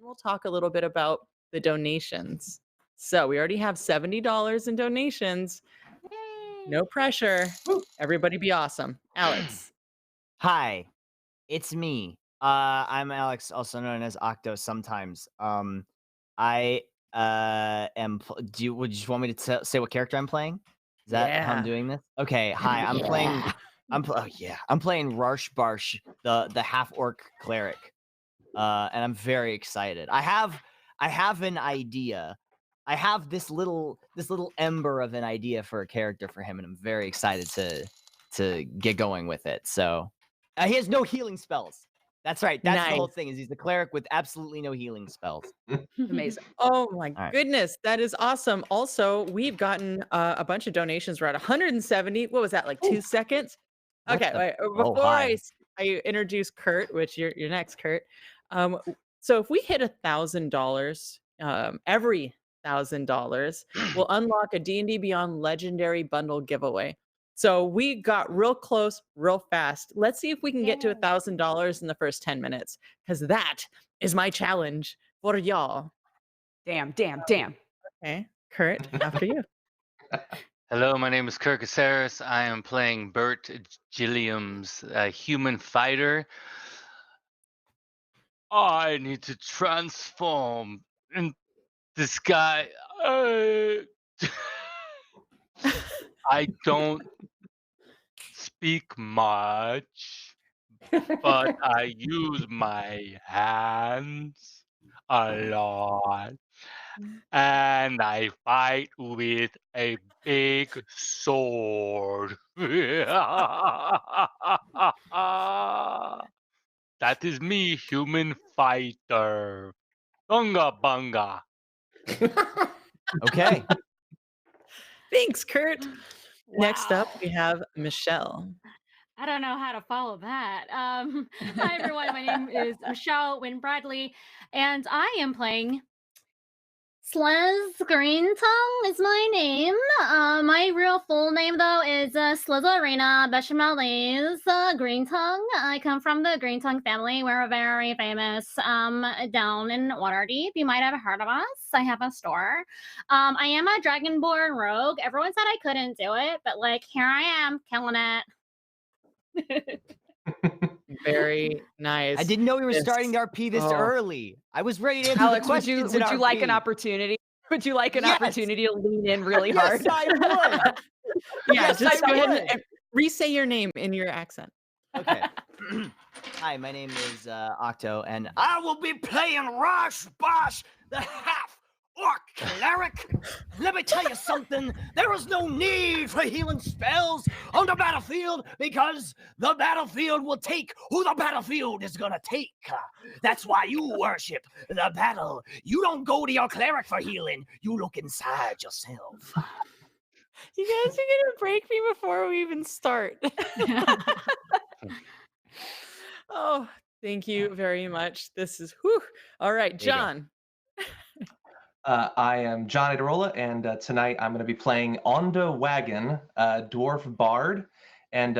we'll talk a little bit about the donations. So we already have $70 in donations. No pressure. Everybody be awesome. Alex. Hi, it's me. I'm Alex, also known as Octo sometimes. I am. Would you just want me to say what character I'm playing? Is that how I'm doing this? Okay. Hi, I'm playing. I'm playing Rarsh Barsh, the half orc cleric. And I'm very excited. I have an idea. I have this little ember of an idea for a character for him, and I'm very excited to get going with it. So he has no healing spells. That's right. That's the whole thing. Is he's the cleric with absolutely no healing spells. Amazing. Oh my All right. goodness. That is awesome. Also, we've gotten a bunch of donations. We're at 170. What was that, like 2 seconds? What Okay, the- wait, Oh, before hi. I introduce Kurt, which you're next, Kurt. So if we hit $1,000, every $1,000 will unlock a D&D Beyond Legendary Bundle giveaway. So we got real close, real fast. Let's see if we can get to $1,000 in the first 10 minutes, because that is my challenge for y'all. Damn. Okay, Kurt, after you. Hello, my name is Kirk Caceres. I am playing Bert Gilliam's human fighter. I need to transform. And this guy, I don't speak much, but I use my hands a lot. And I fight with a big sword. That is me, human fighter. Bunga bunga. Okay. Thanks, Kurt. Next up, Wow. we have Michelle. I don't know how to follow that. Hi, everyone. My name is Michelle Wynn Bradley, and I am playing Sliz Greentongue is my name. My real full name, though, is Slizarina Bechamelis Greentongue. I come from the Greentongue family. We're very famous down in Waterdeep. You might have heard of us. I have a store. I am a Dragonborn rogue. Everyone said I couldn't do it, but, like, here I am, killing it. Very nice. I didn't know we were This- starting the RP this oh. early. I was ready to answer Alex, the would you questions in like an RP. opportunity? Would you like an Yes. opportunity to lean in really Yes, hard? I would. Yeah, Yes, just I go ahead would. and re-say your name in your accent. Okay. Hi, my name is Octo, and I will be playing Rosh Bosh, the half orc cleric. Let me tell you something. There is no need for healing spells on the battlefield because the battlefield will take who the battlefield is gonna take. That's why you worship the battle. You don't go to your cleric for healing. You look inside yourself. You guys are gonna break me before we even start. Oh, thank you very much. This is whew. All right, There you go. John. I am John Adarola, and tonight I'm going to be playing Onda Wagon, Dwarf Bard. And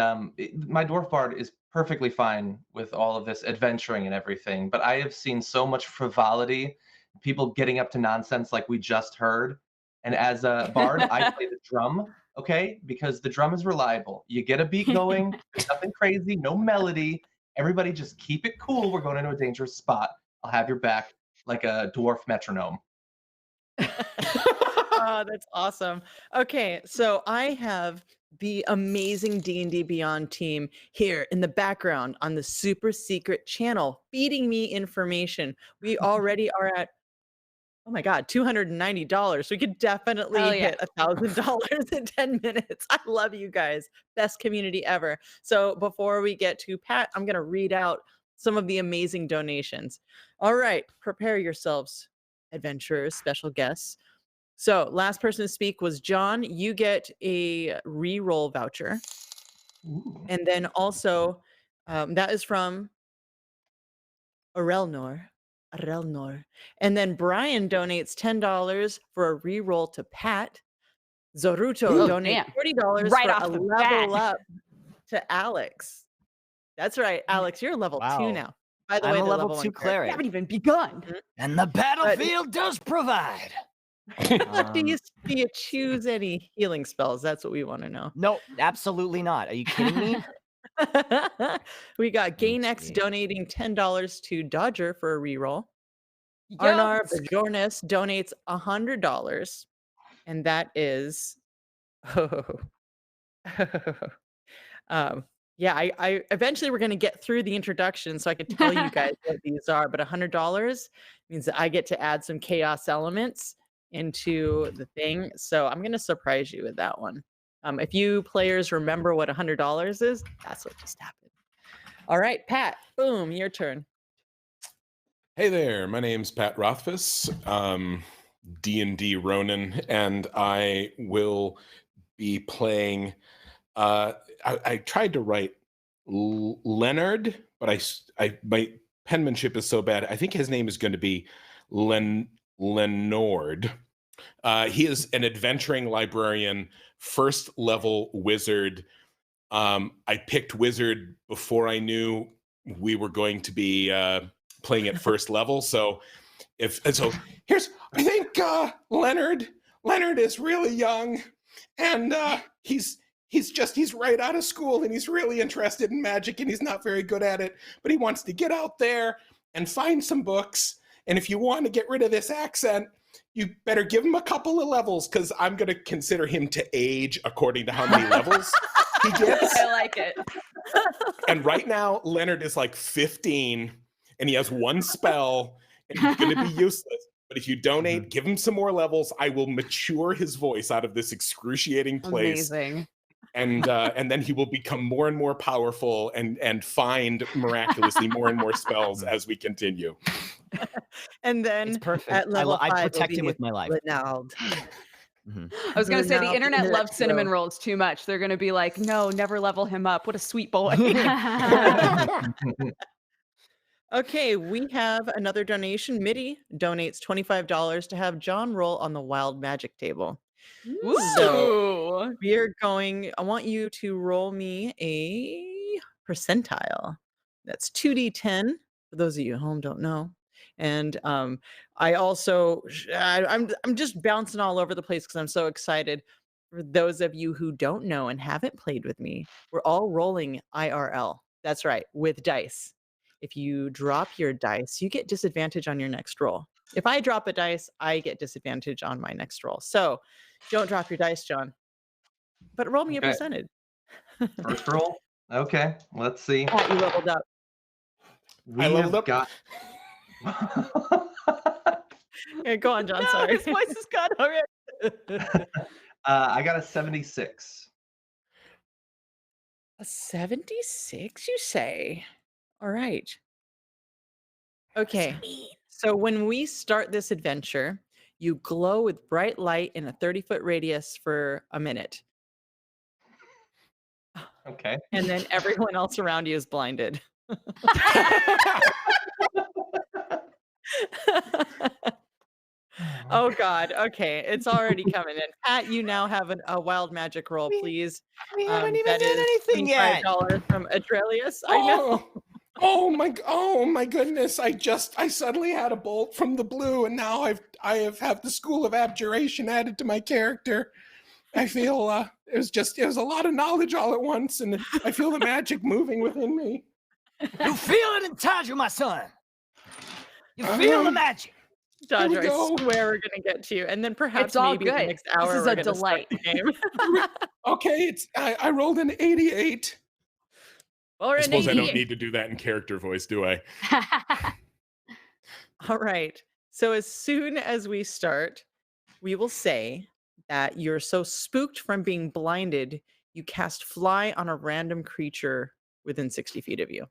my Dwarf Bard is perfectly fine with all of this adventuring and everything, but I have seen so much frivolity, people getting up to nonsense like we just heard. And as a Bard, I play the drum, okay? Because the drum is reliable. You get a beat going, nothing crazy, no melody. Everybody just keep it cool. We're going into a dangerous spot. I'll have your back like a dwarf metronome. Oh, that's awesome. Okay, so I have the amazing D&D Beyond team here in the background on the super secret channel feeding me information. We already are at, oh my God, $290. We could definitely Hell yeah. hit $1,000 in 10 minutes. I love you guys. Best community ever. So before we get to Pat, I'm going to read out some of the amazing donations. All right, prepare yourselves, adventurers, special guests. So last person to speak was John. You get a re-roll voucher. Ooh. And then also, that is from Arelnor. And then Brian donates $10 for a re-roll to Pat. Zoruto Ooh, donates damn. $40 Right for off a the level bat. up to Alex. That's right, Alex, you're level 2 Wow. now. By the I'm way, a the level level 2 1 character. We cleric, haven't even begun. and the battlefield does provide. Do you choose any healing spells? That's what we want to know. No, absolutely not. Are you kidding me? We got Gain Let's X see. donating $10 to Dodger for a reroll. Yo, Arnar Bajornis donates $100, and that is yeah, I eventually we're gonna get through the introduction so I could tell you guys what these are, but $100 means that I get to add some chaos elements into the thing. So I'm gonna surprise you with that one. If you players remember what $100 is, that's what just happened. All right, Pat, boom, your turn. Hey there, my name's Pat Rothfuss, D&D Ronin, and I will be playing, I tried to write Leonard, but my penmanship is so bad, I think his name is going to be Lenord. He is an adventuring librarian, first level wizard. I picked wizard before I knew we were going to be playing at first level. So I think Leonard is really young, and he's right out of school, and he's really interested in magic, and he's not very good at it, but he wants to get out there and find some books. And if you want to get rid of this accent, you better give him a couple of levels, because I'm going to consider him to age according to how many levels he gets. I like it. And right now, Leonard is like 15, and he has one spell, and he's going to be useless. But if you donate, give him some more levels, I will mature his voice out of this excruciating place. Amazing. And then he will become more and more powerful and find miraculously more and more spells as we continue. And then It's perfect. at level I 5 will protect be him with my life. Renaud. I was going to say the Now, internet let's loves cinnamon go. rolls too much. They're going to be like, no, never level him up. What a sweet boy. Okay, we have another donation. Mitty donates $25 to have John roll on the wild magic table. So I want you to roll me a percentile. That's 2d10 for those of you at home don't know. And I also I'm just bouncing all over the place because I'm so excited. For those of you who don't know and haven't played with me, we're all rolling IRL. That's right, with dice. If you drop your dice, you get disadvantage on your next roll. If I drop a dice, I get disadvantage on my next roll. So don't drop your dice, John. But roll me a Okay. percentage. First roll. Okay, let's see. Pat, you leveled up. We I leveled have up. got. Okay, go on, John. No, Sorry. his voice is gone already. I got a 76. A 76, you say? All right. Okay. So when we start this adventure, you glow with bright light in a 30-foot radius for a minute. Okay. And then everyone else around you is blinded. Oh God. Okay. It's already coming in. Pat, you now have a wild magic roll, please. We haven't even That done is anything yet. $25 from Adrelius. I know. Oh my goodness! I suddenly had a bolt from the blue, and now I have the School of Abjuration added to my character. I feel it was a lot of knowledge all at once, and I feel the magic moving within me. You feel it inside you, my son. You feel the magic. Dodger, I go. swear we're gonna get to you, and then perhaps It's all maybe the good. next hour This is we're a gonna start delight. the game. Okay, I rolled an 88. Or I an suppose I 88. don't need to do that in character voice, do I? All right. So as soon as we start, we will say that you're so spooked from being blinded, you cast fly on a random creature within 60 feet of you.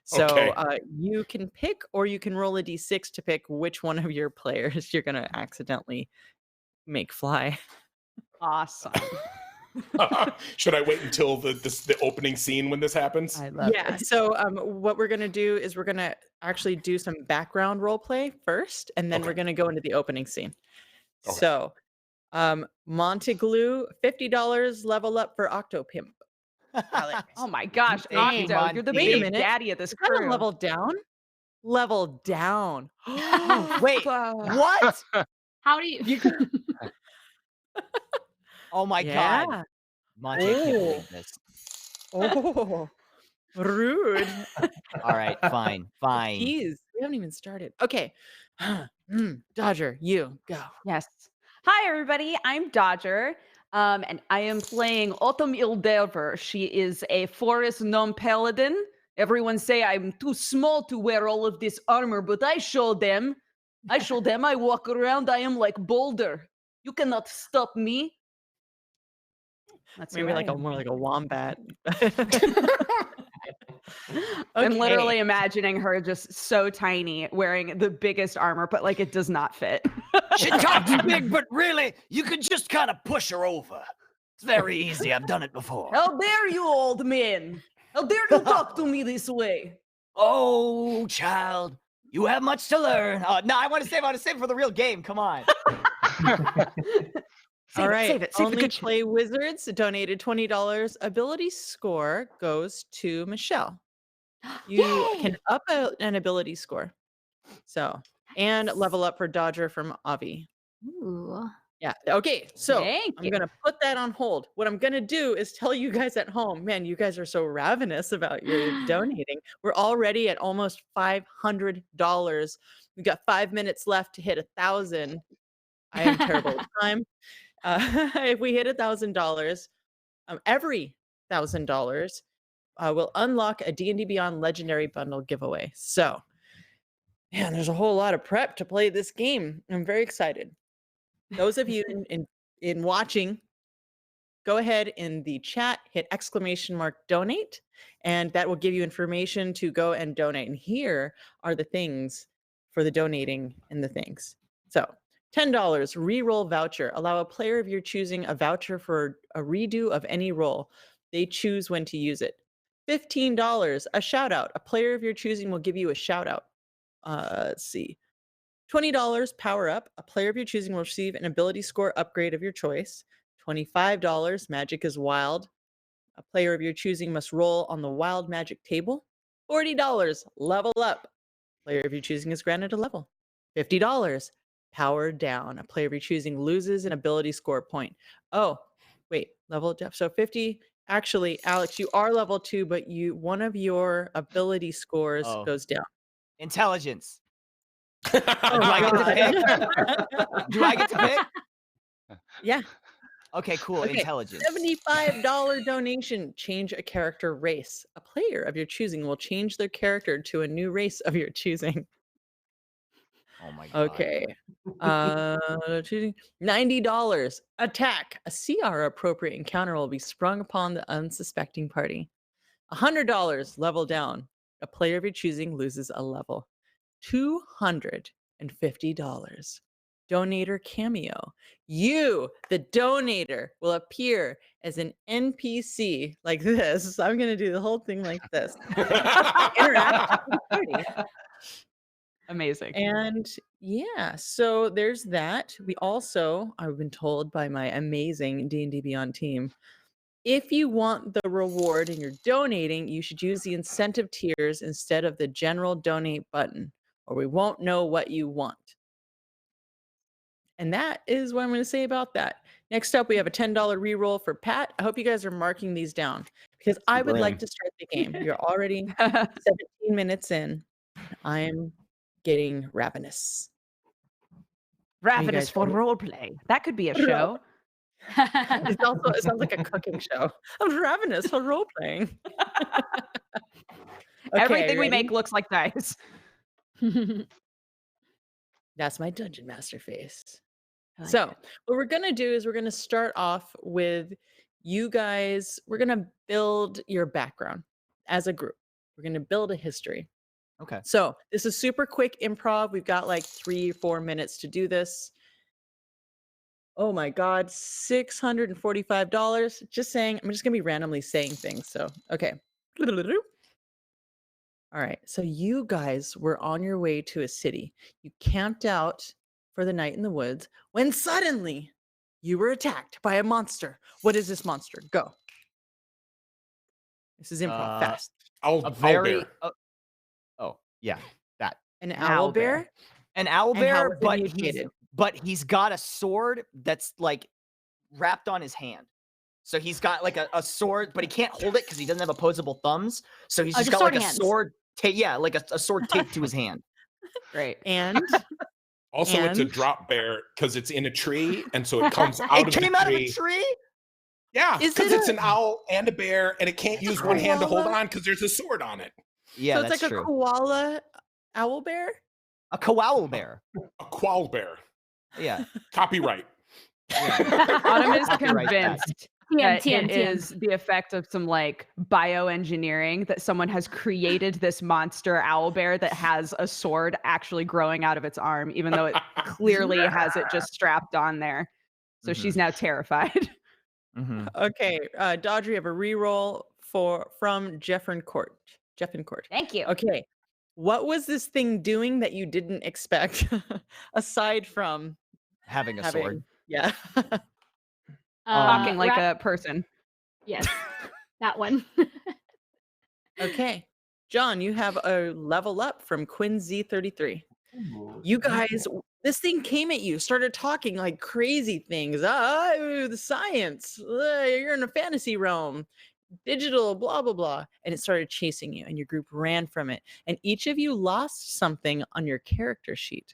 So Okay. you can pick, or you can roll a d6 to pick which one of your players you're going to accidentally make fly. Awesome. Should I wait until the opening scene when this happens? I love Yeah. it. So what we're going to do is we're going to actually do some background role play first, and then we're Okay. going to go into the opening scene. Okay. So Monteglue, $50 level up for Octopimp. Oh my gosh, Thank you, Octo, you're the Monty. Wait a big minute. daddy of this Is that a crew. level down? level down. Wait, what? How do you? You can- Oh my Yeah. god. Monty, I can't Oh. believe this. Oh, rude. All right, fine. Jeez, we haven't even started. Okay. Dodger, you go. Yes. Hi, everybody. I'm Dodger, and I am playing Autumn Ildever. She is a forest gnome paladin. Everyone say I'm too small to wear all of this armor, but I show them. I walk around. I am like Boulder. You cannot stop me. That's who Maybe I like am. more like a wombat. I'm literally Okay. imagining her just so tiny, wearing the biggest armor, but like it does not fit. She talks big, but really, you can just kind of push her over. It's very easy. I've done it before. How dare you, old man? How dare you talk to me this way? Oh, child, you have much to learn. No, I want to save for the real game. Come on. All right. Save the Only good shit. Play Wizards donated $20. Ability score goes to Michelle. You can up an ability score. So, and level up for Dodger from Avi. Ooh. Yeah. Okay. So Thank I'm you. going to put that on hold. What I'm going to do is tell you guys at home, man, you guys are so ravenous about your donating. We're already at almost $500. We've got 5 minutes left to hit 1,000. I am terrible at time. If we hit $1,000, every $1,000 will unlock a D&D Beyond Legendary Bundle giveaway. So, man, there's a whole lot of prep to play this game. I'm very excited. Those of you in watching, go ahead in the chat, hit ~donate, and that will give you information to go and donate. And here are the things for the donating and the things. So $10 reroll voucher. Allow a player of your choosing a voucher for a redo of any roll. They choose when to use it. $15 a shout out. A player of your choosing will give you a shout out. Let's see. $20 power up. A player of your choosing will receive an ability score upgrade of your choice. $25 magic is wild. A player of your choosing must roll on the wild magic table. $40 level up. Player of your choosing is granted a level. $50 power down. A player of your choosing loses an ability score point. Oh, wait, level up. So 50. Actually, Alex, you are level 2, but one of your ability scores Oh. goes down. Intelligence. Oh, Do I get to pick? Do I get to pick? Yeah. Okay, cool. Okay, Intelligence. $75 donation. Change a character race. A player of your choosing will change their character to a new race of your choosing. Oh my god. Okay. Choosing $90. Attack. A CR appropriate encounter will be sprung upon the unsuspecting party. $100. Level down. A player of your choosing loses a level. $250. Donator cameo. You, the donator, will appear as an NPC like this. I'm going to do the whole thing like this. Interact with the party. Amazing. And yeah, so there's that. We also, I've been told by my amazing D&D Beyond team, if you want the reward and you're donating, you should use the incentive tiers instead of the general donate button, or we won't know what you want. And that is what I'm going to say about that. Next up, we have a $10 reroll for Pat. I hope you guys are marking these down because I would like to start the game. You're already 17 minutes in. I am getting ravenous. Ravenous for ready? roleplay. That could be a show. It sounds like a cooking show. I'm ravenous for role playing. Everything we make looks like dice. That's my dungeon master face. I like So it. what we're gonna do is we're gonna start off with you guys. We're gonna build your background as a group. We're gonna build a history. Okay. So this is super quick improv. We've got like 3 or 4 minutes to do this. Oh my God, $645. Just saying, I'm just gonna be randomly saying things. So, okay. All right. So you guys were on your way to a city. You camped out for the night in the woods when suddenly you were attacked by a monster. What is this monster? Go. This is improv. Fast. I'll A very. bear. Oh, yeah, that. An owl bear. owlbear? An And how owlbear, was it mutated? but he's got a sword that's like wrapped on his hand. So he's got like a sword, but he can't hold it because he doesn't have opposable thumbs. So he's just just got like sword a hands. sword, like a sword taped to his hand. Great. And Also, it's a And? drop bear because it's in a tree, and so it comes out It of the came out of a tree. tree? Yeah, Is because it it's a- an owl and a bear, and it can't use one a hand to hold koala? on because there's a sword on it. Yeah, so that's it's like true. a koala owlbear? A koala bear. A quoll bear. Yeah. Copyright. Autumn is Copyright that. convinced TM, that TM, it TM. is the effect of some like bioengineering that someone has created this monster owlbear that has a sword actually growing out of its arm, even though it clearly has it just strapped on there. So she's now terrified. Mhm. Okay, Dodger, you have a reroll from Jeffencourt. Jeffencourt. Thank you. Okay, what was this thing doing that you didn't expect, aside from Having a having? sword. Yeah. Talking like Rat- a person. Yes, that one. Okay, John, you have a level up from Quinn Z33. Ooh, You thank guys, this thing came at you, started talking like crazy things. The science. You're in a fantasy realm. Digital, blah, blah, blah. And it started chasing you, and your group ran from it. And each of you lost something on your character sheet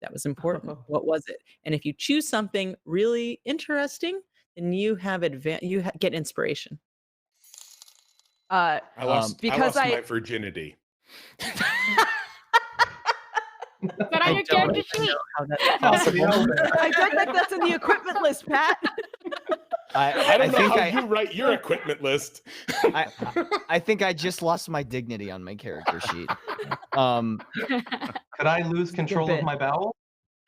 that was important. What was it? And if you choose something really interesting, then you have get inspiration. Uh, I lost because my virginity. But on your don't character even sheet. know how that's possible. I don't think that's in the equipment list, Pat. I don't know think how I- you write your equipment list. I think I just lost my dignity on my character sheet. Um, Could I lose control of bit. my bowel?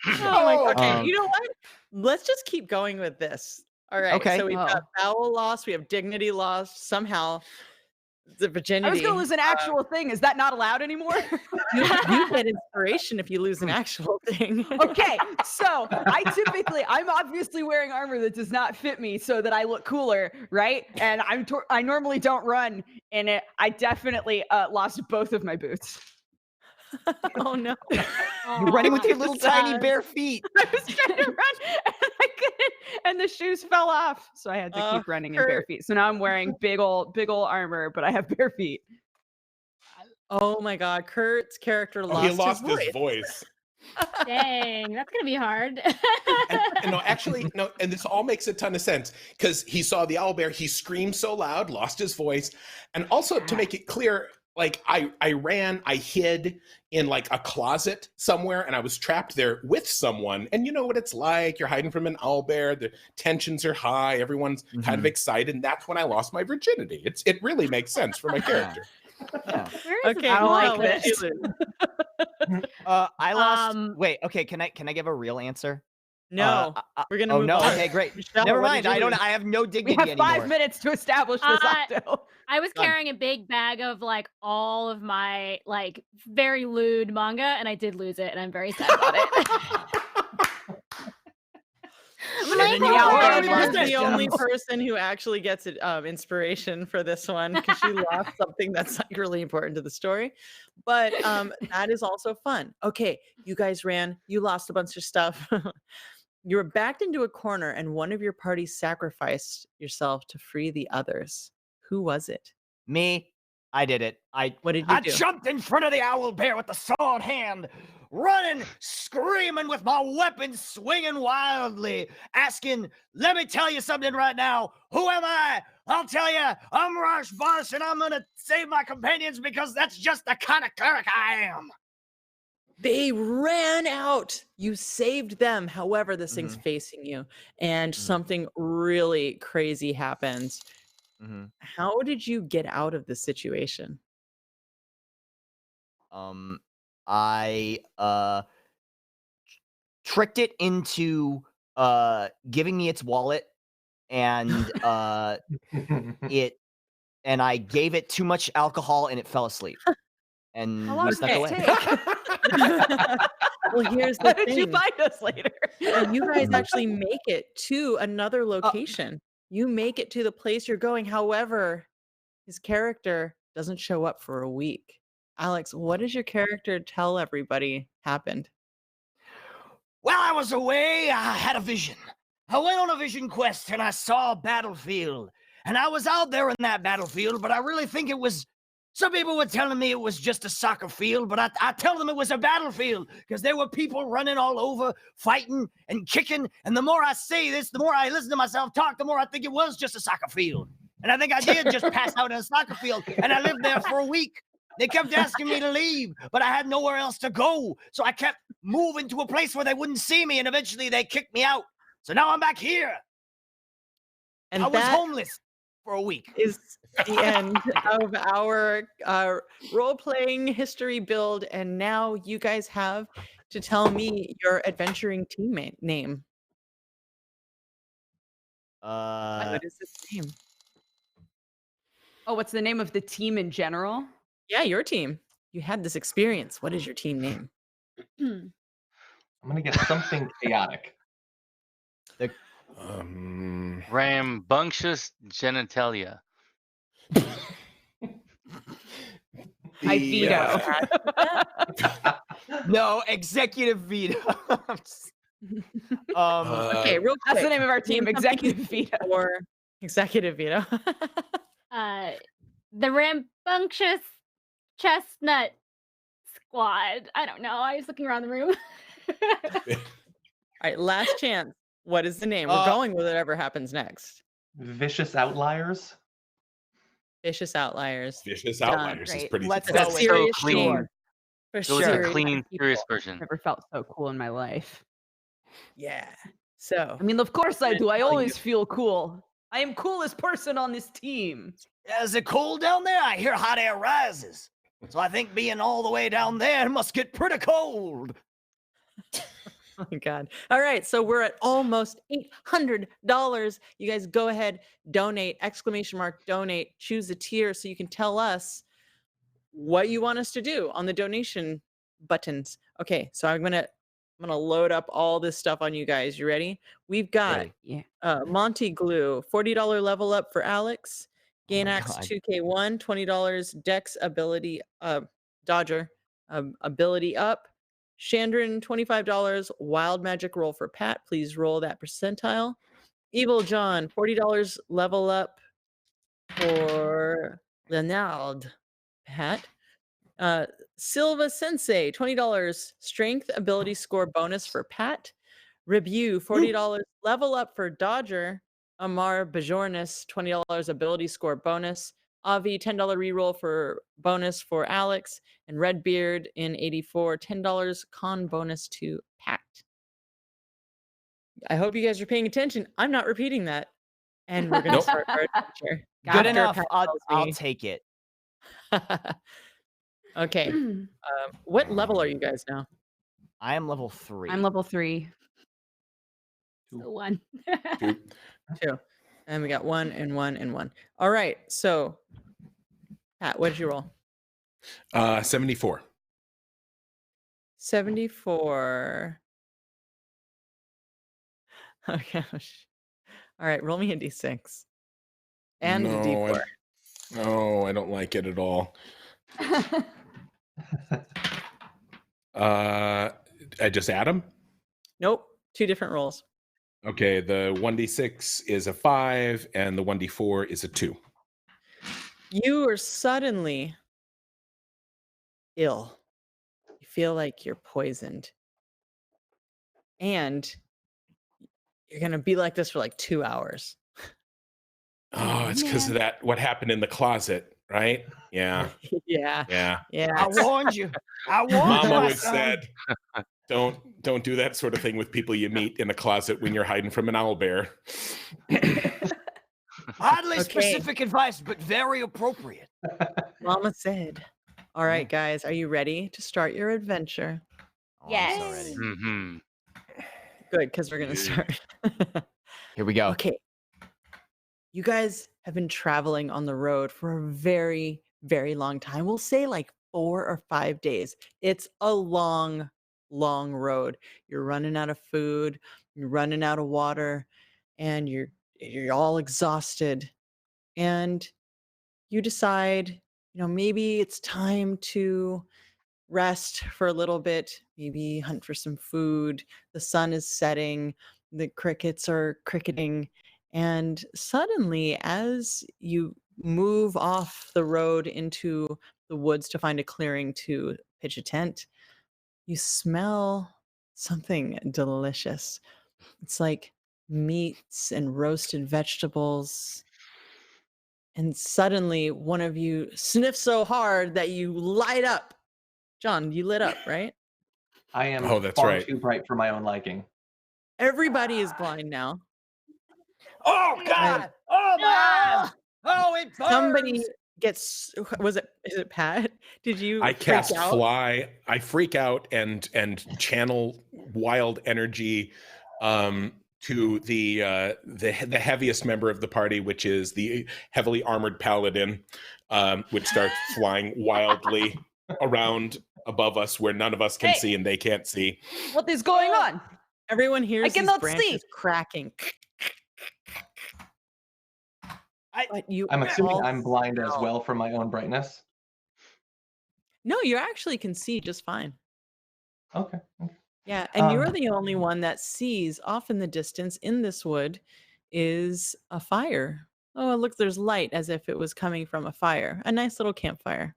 Oh my God. Okay, Um, you know what? Let's just keep going with this. All right. Okay. So we've got Oh. bowel loss, we have dignity lost, somehow the I virginity. was going to lose an actual thing. Is that not allowed anymore? You get inspiration if you lose an actual thing. Okay, so I'm obviously wearing armor that does not fit me so that I look cooler, right? And I normally don't run in it. I definitely lost both of my boots. Oh no. you're running with your little tiny Sad. bare feet. I was trying to run and I couldn't, and the shoes fell off, so I had to keep running in bare Kurt. feet. So now I'm wearing big old armor, but I have bare feet. Oh my God. Kurt's character Oh, lost, he lost his his voice. voice. Dang, that's gonna be hard. And no, actually, no, and this all makes a ton of sense because he saw the owlbear, he screamed so loud, lost his voice. And also to make it clear, like I ran, I hid in like a closet somewhere, and I was trapped there with someone. And you know what it's like, you're hiding from an owlbear, the tensions are high, everyone's kind of excited, and that's when I lost my virginity. It really makes sense for my character. Yeah. Where is Okay, I don't well, like what did you this. lose? I lost. Um, Wait. Okay. Can I give a real answer? No. We're gonna Oh move no. on. Okay. Great. Michelle, Never what did mind. you I don't. lose? I have no We dignity have anymore. 5 minutes to establish this, Octo. I was Done. carrying a big bag of like all of my like very lewd manga, and I did lose it, and I'm very sad about it. And then you Michael, are what is the only this? person who actually gets inspiration for this one because she lost something that's like really important to the story. But that is also fun. Okay, you guys ran, you lost a bunch of stuff. You were backed into a corner, and one of your party sacrificed yourself to free the others. Who was it? Me. I did it. What did you I do? jumped in front of the owl bear with the sword hand, running, screaming with my weapon swinging wildly, asking, "Let me tell you something right now. Who am I? I'll tell you. I'm Rush Boss, and I'm gonna save my companions because that's just the kind of cleric I am." They ran out. You saved them. However, this thing's facing you, and something really crazy happens. How did you get out of this situation? I tricked it into giving me its wallet, and I gave it too much alcohol and it fell asleep. And How long we did snuck that away. take? Well, here's the How did you thing. find us later? You guys actually make it to another location. You make it to the place you're going. However, his character doesn't show up for a week. Alex, what does your character tell everybody happened? While I was away, I had a vision. I went on a vision quest and I saw a battlefield. And I was out there in that battlefield, but I really think it was. Some people were telling me it was just a soccer field, but I tell them it was a battlefield because there were people running all over, fighting and kicking. And the more I say this, the more I listen to myself talk, the more I think it was just a soccer field. And I think I did just pass out in a soccer field. And I lived there for a week. They kept asking me to leave, but I had nowhere else to go. So I kept moving to a place where they wouldn't see me, and eventually they kicked me out. So now I'm back here. And I was that homeless for a week. is the end of our role-playing history build. And now you guys have to tell me your adventuring teammate name. What is his name? Oh, what's the name of the team in general? Yeah, your team. You had this experience. What is your team name? I'm gonna get something chaotic. Rambunctious genitalia. I veto. No, executive veto. Okay, real quick. That's the name of our team, Name something Executive Veto. Or executive veto. The rambunctious chestnut squad. I don't know. I was looking around the room. All right, last chance. What is the name? We're going with whatever happens next. Vicious Outliers. Vicious Outliers. Vicious Done. Outliers is Great. pretty. Let's That's go a with serious So clean. team. For It was a serious clean, people. serious version. Never felt so cool in my life. Yeah. So I mean, of course I do. I Telling always feel cool. I am coolest person on this team. Yeah, is it cold down there? I hear hot air rises. So I think being all the way down there must get pretty cold. oh my God. All right. So we're at almost $800. You guys go ahead, donate, ! Donate, choose a tier so you can tell us what you want us to do on the donation buttons. Okay. So I'm gonna load up all this stuff on you guys. You ready? We've got Yeah. Monty Glue, $40 level up for Alex. Gainax God. 2K1, $20 Dex ability Dodger ability up. Chandran, $25 Wild Magic roll for Pat. Please roll that percentile. Evil John, $40 level up for Leonard. Pat. Silva Sensei, $20 strength ability score bonus for Pat. Review, $40 level up for Dodger. Amar Bajornis, $20 ability score bonus. Avi, $10 reroll for bonus for Alex. And Redbeard in 84, $10 con bonus to Pat. I hope you guys are paying attention. I'm not repeating that. And we're going to Nope. start our adventure. Good After enough. Pat I'll tells me- take it. Okay. What level are you guys now? I am level 3. I'm level 3. So one. Two. 2. And we got 1 and 1 and 1. All right. So, Pat, what did you roll? 74. 74. Oh gosh. All right, roll me a d6. And a d4. No, I don't like it at all. I just add them. Nope. 2 different rolls. Okay, the 1d6 is a 5 and the 1d4 is a 2. You are suddenly ill. You feel like you're poisoned. And you're going to be like this for like 2 hours. Oh, it's because of that what happened in the closet, right? Yeah. Yeah. Yeah. Yeah. I warned you. I warned you. Mom my always son. said, don't do that sort of thing with people you meet in a closet when you're hiding from an owl bear. Oddly Okay. specific advice, but very appropriate. Mama said. All right, guys, are you ready to start your adventure? Oh, Yes. I'm so ready. Mm-hmm. Good, because we're going to Yeah. start. Here we go. Okay. You guys have been traveling on the road for a very, very long time. We'll say like 4 or 5 days. It's a long, long road. You're running out of food, you're running out of water, and you're all exhausted. And you decide maybe it's time to rest for a little bit, maybe hunt for some food. The sun is setting, the crickets are cricketing, and suddenly, as you move off the road into the woods to find a clearing to pitch a tent, you smell something delicious. It's like meats and roasted vegetables. And suddenly, one of you sniffs so hard that you light up. John, you lit up, right? I am Oh, that's far right. too bright for my own liking. Everybody is blind now. Oh God! Oh my eyes! Oh, it burns! Somebody gets. Is it Pat? Did you I freak cast out? fly. I freak out and channel wild energy to the heaviest member of the party, which is the heavily armored paladin, which starts flying wildly around above us where none of us can Hey. see and they can't see. What is going on? Everyone hears these cannot branches see. cracking. But you I'm assuming all I'm blind as smell- well from my own brightness. No, you actually can see just fine. Okay. Yeah, and you're Um, the only one that sees off in the distance in this wood is a fire. Oh, look, there's light as if it was coming from a fire. A nice little campfire.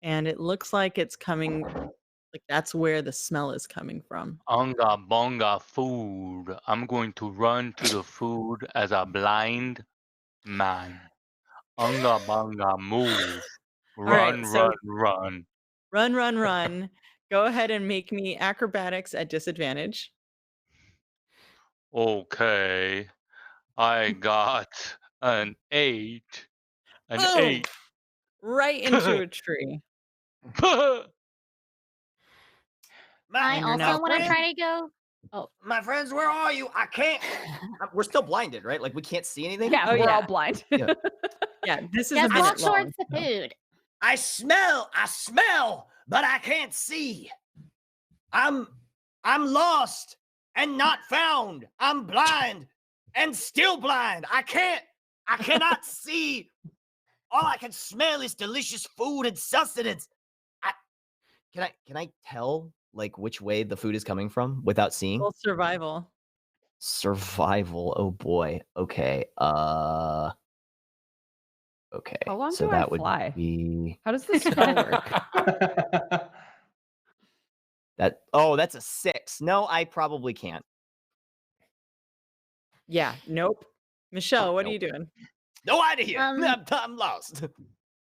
And it looks like it's coming, like that's where the smell is coming from. Unga bonga food. I'm going to run to the food as a blind man. Unga bonga move. right, Run, so- run. Run, run, run. Go ahead and make me acrobatics at disadvantage. Okay. I got an 8. An Boom! 8. Right into a tree. I And you're also now want to blind. try to go. Oh, My friends, where are you? I can't. We're still blinded, right? Like we can't see anything. Yeah, Oh, we're yeah. all blind. Yeah, this is a just minute walk long. towards the food. I smell, but I can't see. I'm lost and not found. I'm blind and still blind. I cannot see. All I can smell is delicious food and sustenance. Can I tell like which way the food is coming from without seeing? Full survival. Survival. Oh boy. Okay. Okay. How long so do I that would fly? be How does this spell work? that. Oh, that's a 6. No, I probably can't. Yeah, nope. Michelle, what are Nope. you doing? No idea. Um, I'm lost.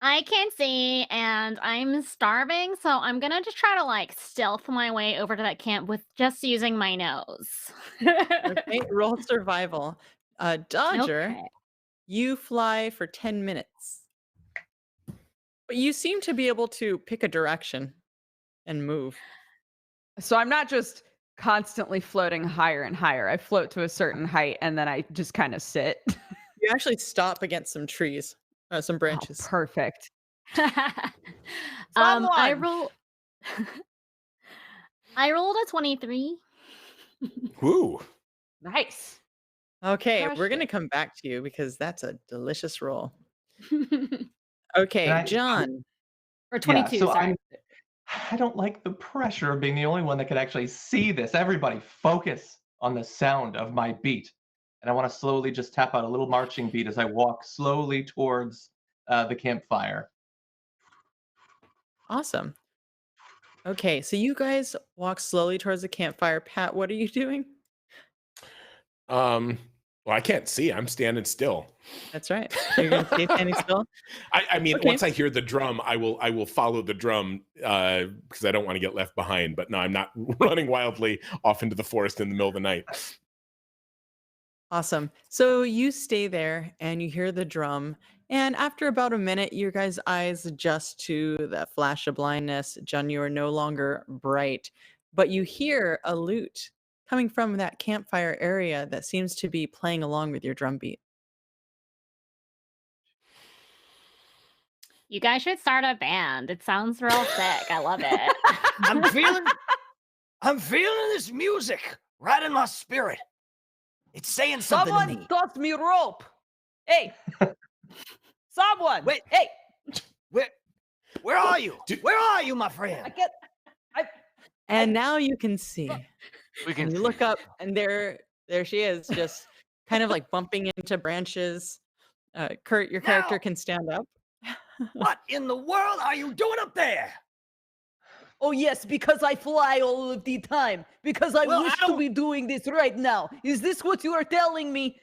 I can't see, and I'm starving, so I'm gonna just try to like stealth my way over to that camp with just using my nose. Okay, roll survival. Dodger, Okay. you fly for 10 minutes. But you seem to be able to pick a direction and move. So I'm not just constantly floating higher and higher. I float to a certain height and then I just kind of sit. You actually stop against some trees, some Oh, branches. perfect. I Someone! roll. I rolled a 23. Woo. Nice. Okay, Crushed we're going to it. come back to you because that's a delicious roll. Can Okay, I- John. Or 22, so sorry. I don't like the pressure of being the only one that can actually see this. Everybody focus on the sound of my beat. And I want to slowly just tap out a little marching beat as I walk slowly towards the campfire. Awesome. Okay, so you guys walk slowly towards the campfire. Pat, what are you doing? Well, I can't see. I'm standing still. That's right. You're going to stay standing still? I mean, Okay. once I hear the drum, I will follow the drum because I don't want to get left behind. But no, I'm not running wildly off into the forest in the middle of the night. Awesome. So you stay there and you hear the drum. And after about a minute, your guys' eyes adjust to that flash of blindness. John, you are no longer bright, but you hear a lute coming from that campfire area that seems to be playing along with your drum beat. You guys should start a band. It sounds real sick. I love it. I'm feeling this music right in my spirit. It's saying something to Someone me. toss me rope. Hey. Someone. Wait. Hey. Where are you? Do- Where are you, my friend? And now you can see. We can And you see. look up, and there she is, just kind of like bumping into branches. Kurt, your character Now- can stand up. What in the world are you doing up there? Oh yes, because I fly all of the time. Because I Well, wish I to don't- be doing this right now. Is this what you are telling me?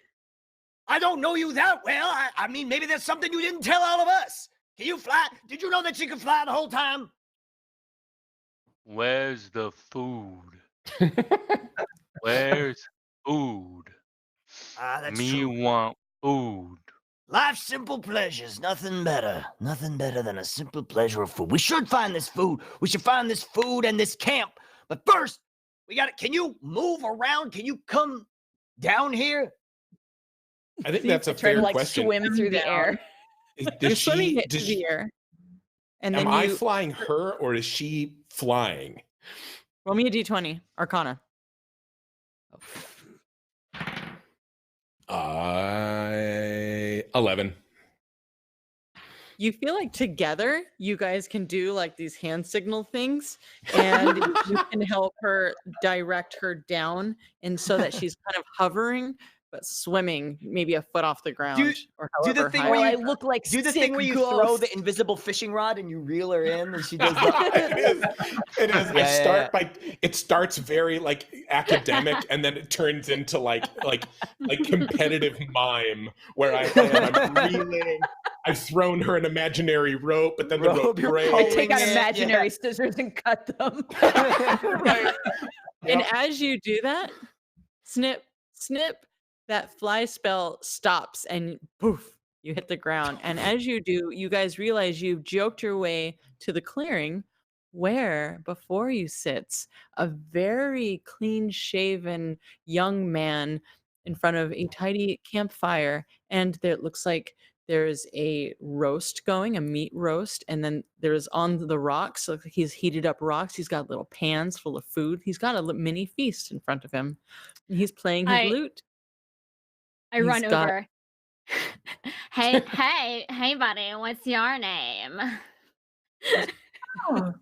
I don't know you that well. I mean, maybe there's something you didn't tell all of us. Can you fly? Did you know that she could fly the whole time? Where's the food? Where's food? That's Me true. want food. Life's simple pleasures, nothing better. Nothing better than a simple pleasure of food. We should find this food. We should find this food and this camp. But first, we got to. Can you move around? Can you come down here? I think So you that's a Try to fair like question. swim through the Down. air. You're Does swimming she? it Does to she? the air. And Am then I you flying her, or is she flying? roll me a d20, Arcana. 11. You feel like together you guys can do like these hand signal things, and you can help her direct her down, and so that she's kind of hovering but swimming maybe a foot off the ground or do the however thing high. Or where I you look like do the sick thing where you throw ghost. the invisible fishing rod and you reel her in and she does it that. is. It is. I Yeah, start by. It starts very like academic, and then it turns into like competitive mime, where I'm reeling. I've thrown her an imaginary rope, but then the rope Rope, you're breaks. I pulling take out it, imaginary yeah. scissors and cut them. Right. And Yep. as you do that, snip, snip, that fly spell stops and poof, you hit the ground. And as you do, you guys realize you've joked your way to the clearing where before you sits a very clean shaven young man in front of a tidy campfire. And there it looks like there's a roast going, a meat roast, and then there's on the rocks. So he's heated up rocks. He's got little pans full of food. He's got a mini feast in front of him. And he's playing his lute. I run He's got- over. hey, buddy, what's your name? Oh,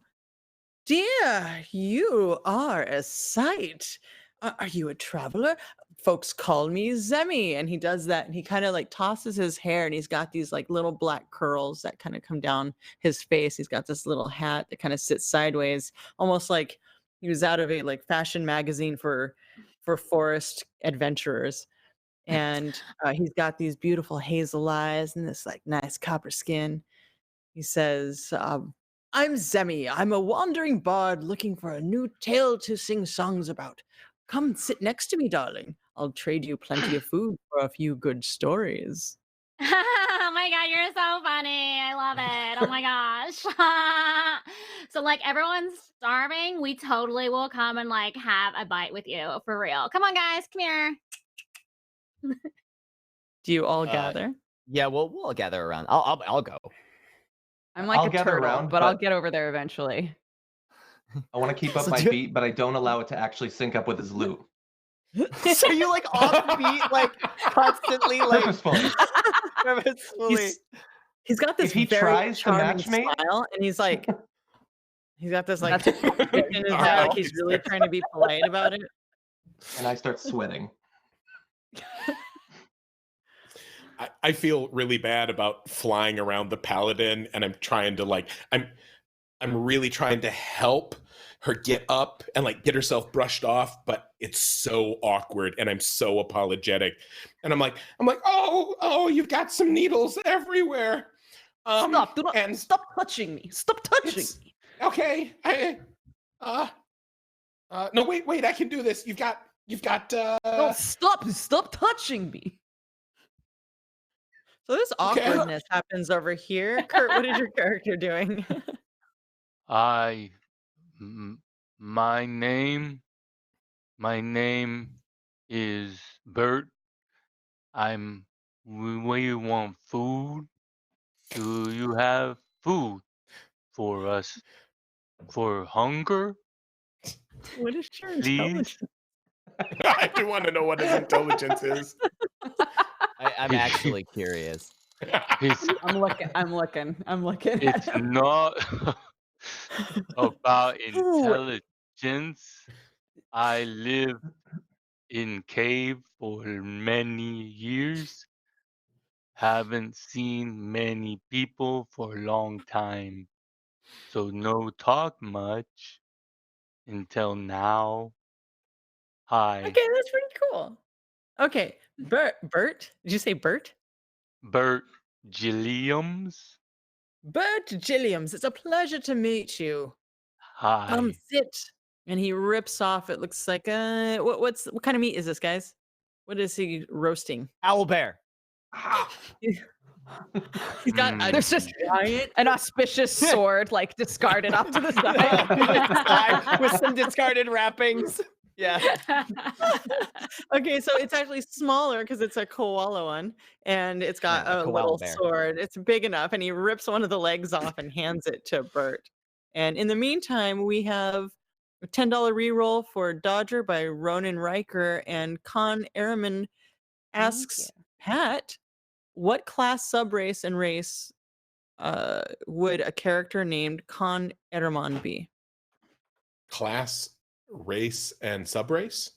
dear, you are a sight. Are you a traveler? Folks call me Zemi. And he does that. And he kind of like tosses his hair, and he's got these like little black curls that kind of come down his face. He's got this little hat that kind of sits sideways, almost like he was out of a like fashion magazine for forest adventurers. And he's got these beautiful hazel eyes and this like nice copper skin. He says, I'm Zemi. I'm a wandering bard looking for a new tale to sing songs about. Come sit next to me, darling. I'll trade you plenty of food for a few good stories. Oh my god, you're so funny. I love it. Oh my gosh. So like everyone's starving, we totally will come and like have a bite with you for real. Come on guys, come here. Do you all gather? Yeah, we'll all gather around. I'll go. I'm like I'll a gather turtle, around, but I'll but- get over there eventually. I want to keep up So my do- beat, but I don't allow it to actually sync up with his loot. So you like off beat, like constantly, like Purposefully. purposefully. He's got this If he very tries to charming match me- smile, and he's like, he's got this like That's- look in his eye, like he's really trying to be polite about it. And I start sweating. I feel really bad about flying around the paladin, and I'm trying to like I'm really trying to help her get up and like get herself brushed off, but it's so awkward and I'm so apologetic. And I'm like, oh, you've got some needles everywhere. Stop! Do not and stop touching me! Stop touching it's- me! okay. No, wait, I can do this. You've got No, stop touching me! So this Okay. awkwardness happens over here. Kurt, what is your character doing? My name is Bert. We want food. Do you have food for us? For hunger? What is your Please? intelligence? I do want to know what his intelligence is. I'm actually curious. It's I'm looking. it's not about Ooh. intelligence. I live in cave for many years. Haven't seen many people for a long time. So no talk much until now. Hi. Okay, that's pretty cool. Okay, Bert. Did you say Bert? Bert Gilliams. Bert Gilliams, it's a pleasure to meet you. Hi. Sit. And he rips off. It looks like what kind of meat is this, guys? What is he roasting? Owlbear. He's got a There's just giant. an auspicious sword, like discarded off to the side. With some discarded wrappings. Yeah. Okay, so it's actually smaller because it's a koala one, and it's got Yeah, a koala little bear. sword. It's big enough, and he rips one of the legs off and hands it to Bert. And in the meantime, we have a $10 reroll for Dodger by Ronan Riker, and Con Araman asks Pat, what class, subrace, and race would a character named Con Eraman be? Class, race, and subrace.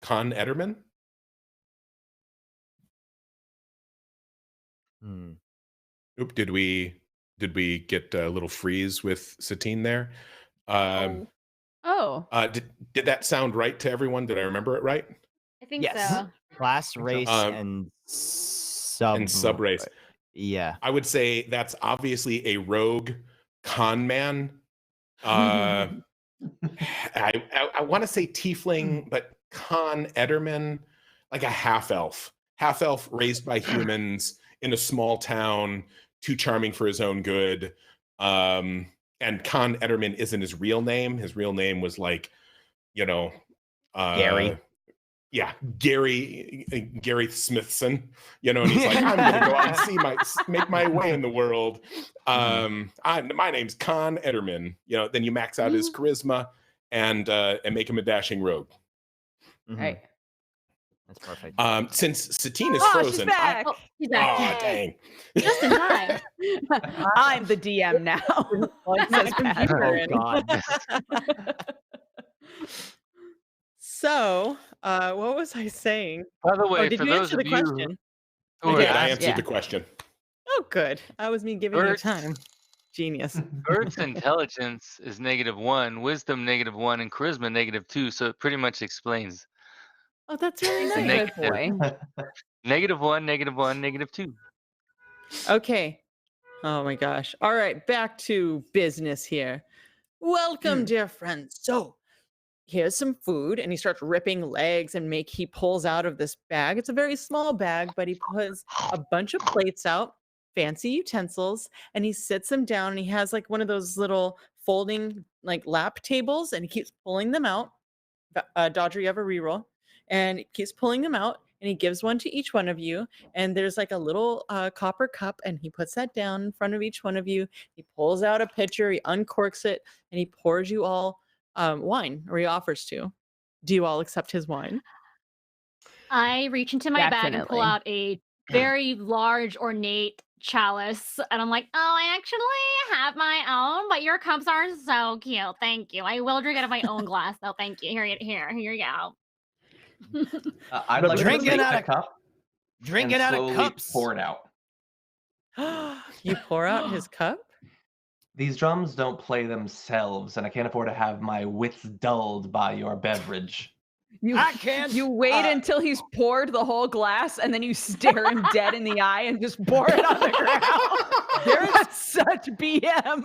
Con Ederman. Oop! Did we get a little freeze with Satine there? Oh. Did that sound right to everyone? Did I remember it right? I think Yes. so. Class, race, Um, and And subrace. Yeah. I would say that's obviously a rogue con man. I want to say tiefling, but Con Ederman, like a half elf raised by humans in a small town, too charming for his own good. And Con Ederman isn't his real name. His real name was like, Gary. Yeah, Gary Smithson, and he's like, I'm gonna go out and make my way in the world. My name's Con Ederman. Then you max out his charisma and make him a dashing rogue. Right. That's perfect. Since Satine is Oh, frozen, she's back. He's back. oh dang! Just in time. I'm the DM now. Says Pat. Oh God. So, what was I saying? By the way, Did for you those answer of the you question? who I are did. I asking, answered the question. Oh, good. That was me giving you Bert. time. Genius. Bert's intelligence is -1, wisdom -1, and charisma -2. So it pretty much explains. Oh, that's really The nice. Good boy. -1, -1, -2. Okay. Oh my gosh. All right, back to business here. Welcome, dear friends. So, here's some food, and he starts ripping legs and he pulls out of this bag. It's a very small bag, but he puts a bunch of plates out, fancy utensils, and he sits them down, and he has like one of those little folding like lap tables, and he keeps pulling them out. Dodger, you have a reroll, and he keeps pulling them out, and he gives one to each one of you, and there's like a little copper cup, and he puts that down in front of each one of you. He pulls out a pitcher, he uncorks it, and he pours you all wine, or he offers to. Do you all accept his wine? I reach into my bag and pull Definitely. out a very large, ornate chalice, and I'm like, "Oh, I actually have my own, but your cups are so cute. Thank you. I will drink out of my own glass, though. Thank you. Here you go." I'd like to Drinking take out the of- cup Drinking and out of slowly cups. pour it out. You pour out his cup? These drums don't play themselves, and I can't afford to have my wits dulled by your beverage. I can't. You wait until he's poured the whole glass, and then you stare him dead in the eye and just pour it on the ground. There's such BM.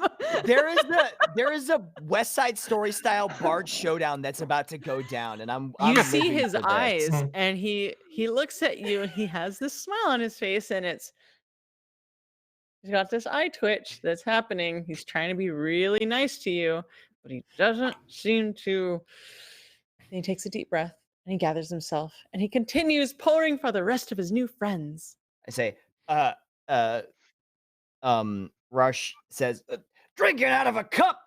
There is a West Side Story style bard showdown that's about to go down, and I'm You see living his for this. eyes, and he looks at you, and he has this smile on his face, and he's got this eye twitch that's happening. He's trying to be really nice to you, but he doesn't seem to. And he takes a deep breath, and he gathers himself, and he continues pouring for the rest of his new friends. I say, Rush says, Drinking out of a cup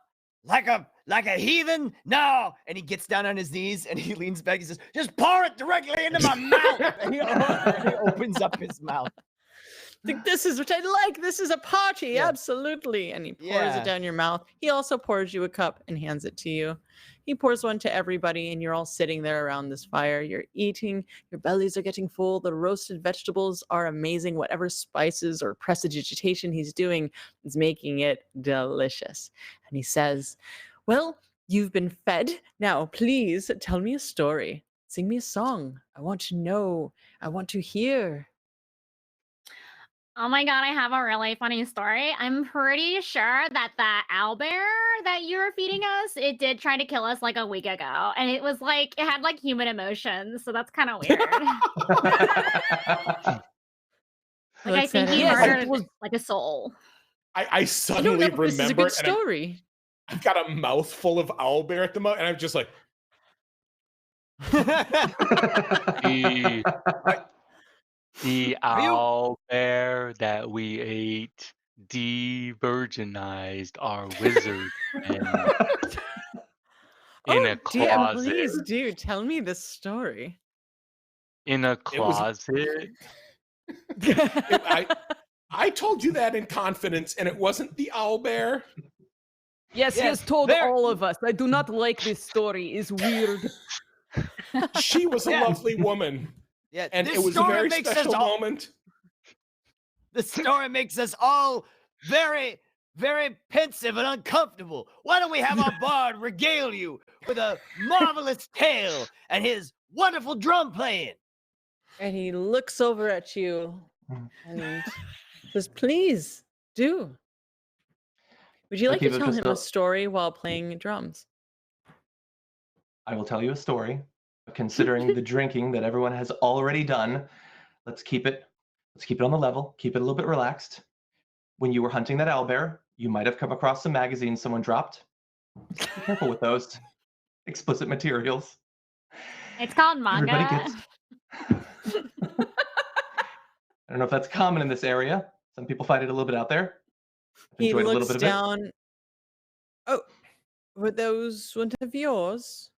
like a heathen? No. and he gets down on his knees and he leans back. He says, "Just pour it directly into my mouth." And he opens up his mouth. Think this is what I like. This is a party, Yeah. absolutely. And he pours Yeah. it down your mouth. He also pours you a cup and hands it to you. He pours one to everybody, and you're all sitting there around this fire. You're eating, your bellies are getting full. The roasted vegetables are amazing. Whatever spices or prestidigitation he's doing is making it delicious. And he says, well, you've been fed. Now, please tell me a story. Sing me a song. I want to know. I want to hear. Oh my god, I have a really funny story. I'm pretty sure that that owlbear that you were feeding us, it did try to kill us like a week ago. And it was like, it had like human emotions. So that's kind of weird. Like, I think he murdered like a soul. I I don't suddenly know if this is a remember, good and story. I've got a mouthful of owlbear at the moment, and I'm just like, The Are you- owl bear that we ate de-virginized our wizard friend in a Dear, closet. please do tell me this story. In a It was- closet. I told you that in confidence, and it wasn't the owlbear. Yes, he Yes, has told there- all of us. I do not like this story. It's weird. She was a Yeah. lovely woman, Yeah, and this it was a story very makes us special all- moment. The story makes us all very, very pensive and uncomfortable. Why don't we have our bard regale you with a marvelous tale and his wonderful drum playing? And he looks over at you and says, please do. Would you like to Akiva, tell just him a a- story while playing drums? I will tell you a story. But considering the drinking that everyone has already done, let's keep it on the level, keep it a little bit relaxed. When you were hunting that owlbear, you might have come across some magazines someone dropped. Be careful with those explicit materials. It's called manga. Everybody gets. I don't know if that's common in this area. Some people find it a little bit out there. I've He enjoyed a little looks bit of it. down. Oh, were those one of yours?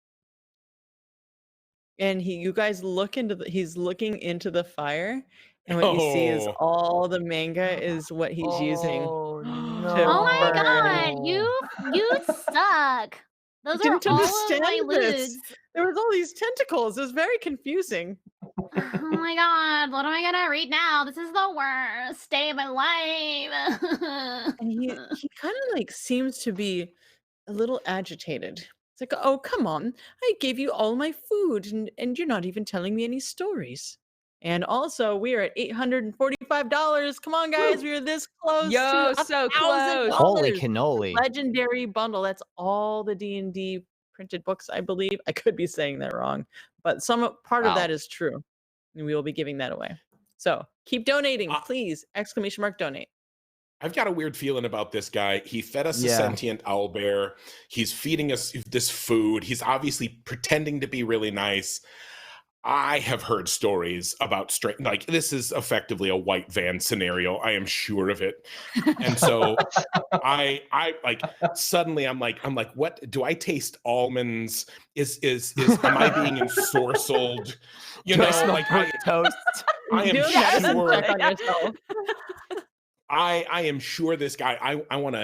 And you guys look into he's looking into the fire, and what you see is Oh. all the manga is what he's using. Oh, Oh my god, you suck. Those are Didn't all of understand my this. lewds. There was all these tentacles. It was very confusing. Oh my god, what am I gonna read now? This is the worst day of my life. And he kind of like seems to be a little agitated. It's like, oh, come on. I gave you all my food and you're not even telling me any stories. And also, we are at $845. Come on, guys. We are this close Yo, to so $1,000. close. Holy cannoli. Legendary bundle. That's all the D&D printed books, I believe. I could be saying that wrong, but some part of Wow. that is true. And we will be giving that away. So keep donating, please. Exclamation mark donate. I've got a weird feeling about this guy. He fed us a Yeah. sentient owlbear. He's feeding us this food. He's obviously pretending to be really nice. I have heard stories about like this is effectively a white van scenario. I am sure of it. And so I like suddenly I'm like, what do I taste almonds? Is am I being ensorcelled? You know, like toast. I am Do a medicine sure check on yourself. I am sure this guy, I want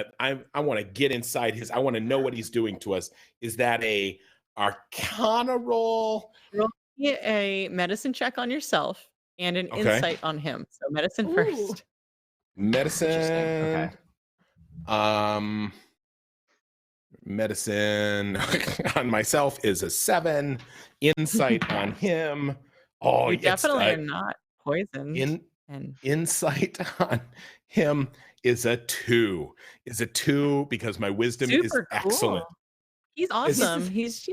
to get inside his, I want to know what he's doing to us. Is that a Arcana roll? Get a medicine check on yourself and an Okay. insight on him. So medicine Ooh. first. Medicine. Okay. Medicine on myself is a 7. Insight on him. Oh, You it's, definitely are not poisoned. And insight on him is a 2. Is a 2 because my wisdom is super excellent. cool. He's awesome. He's,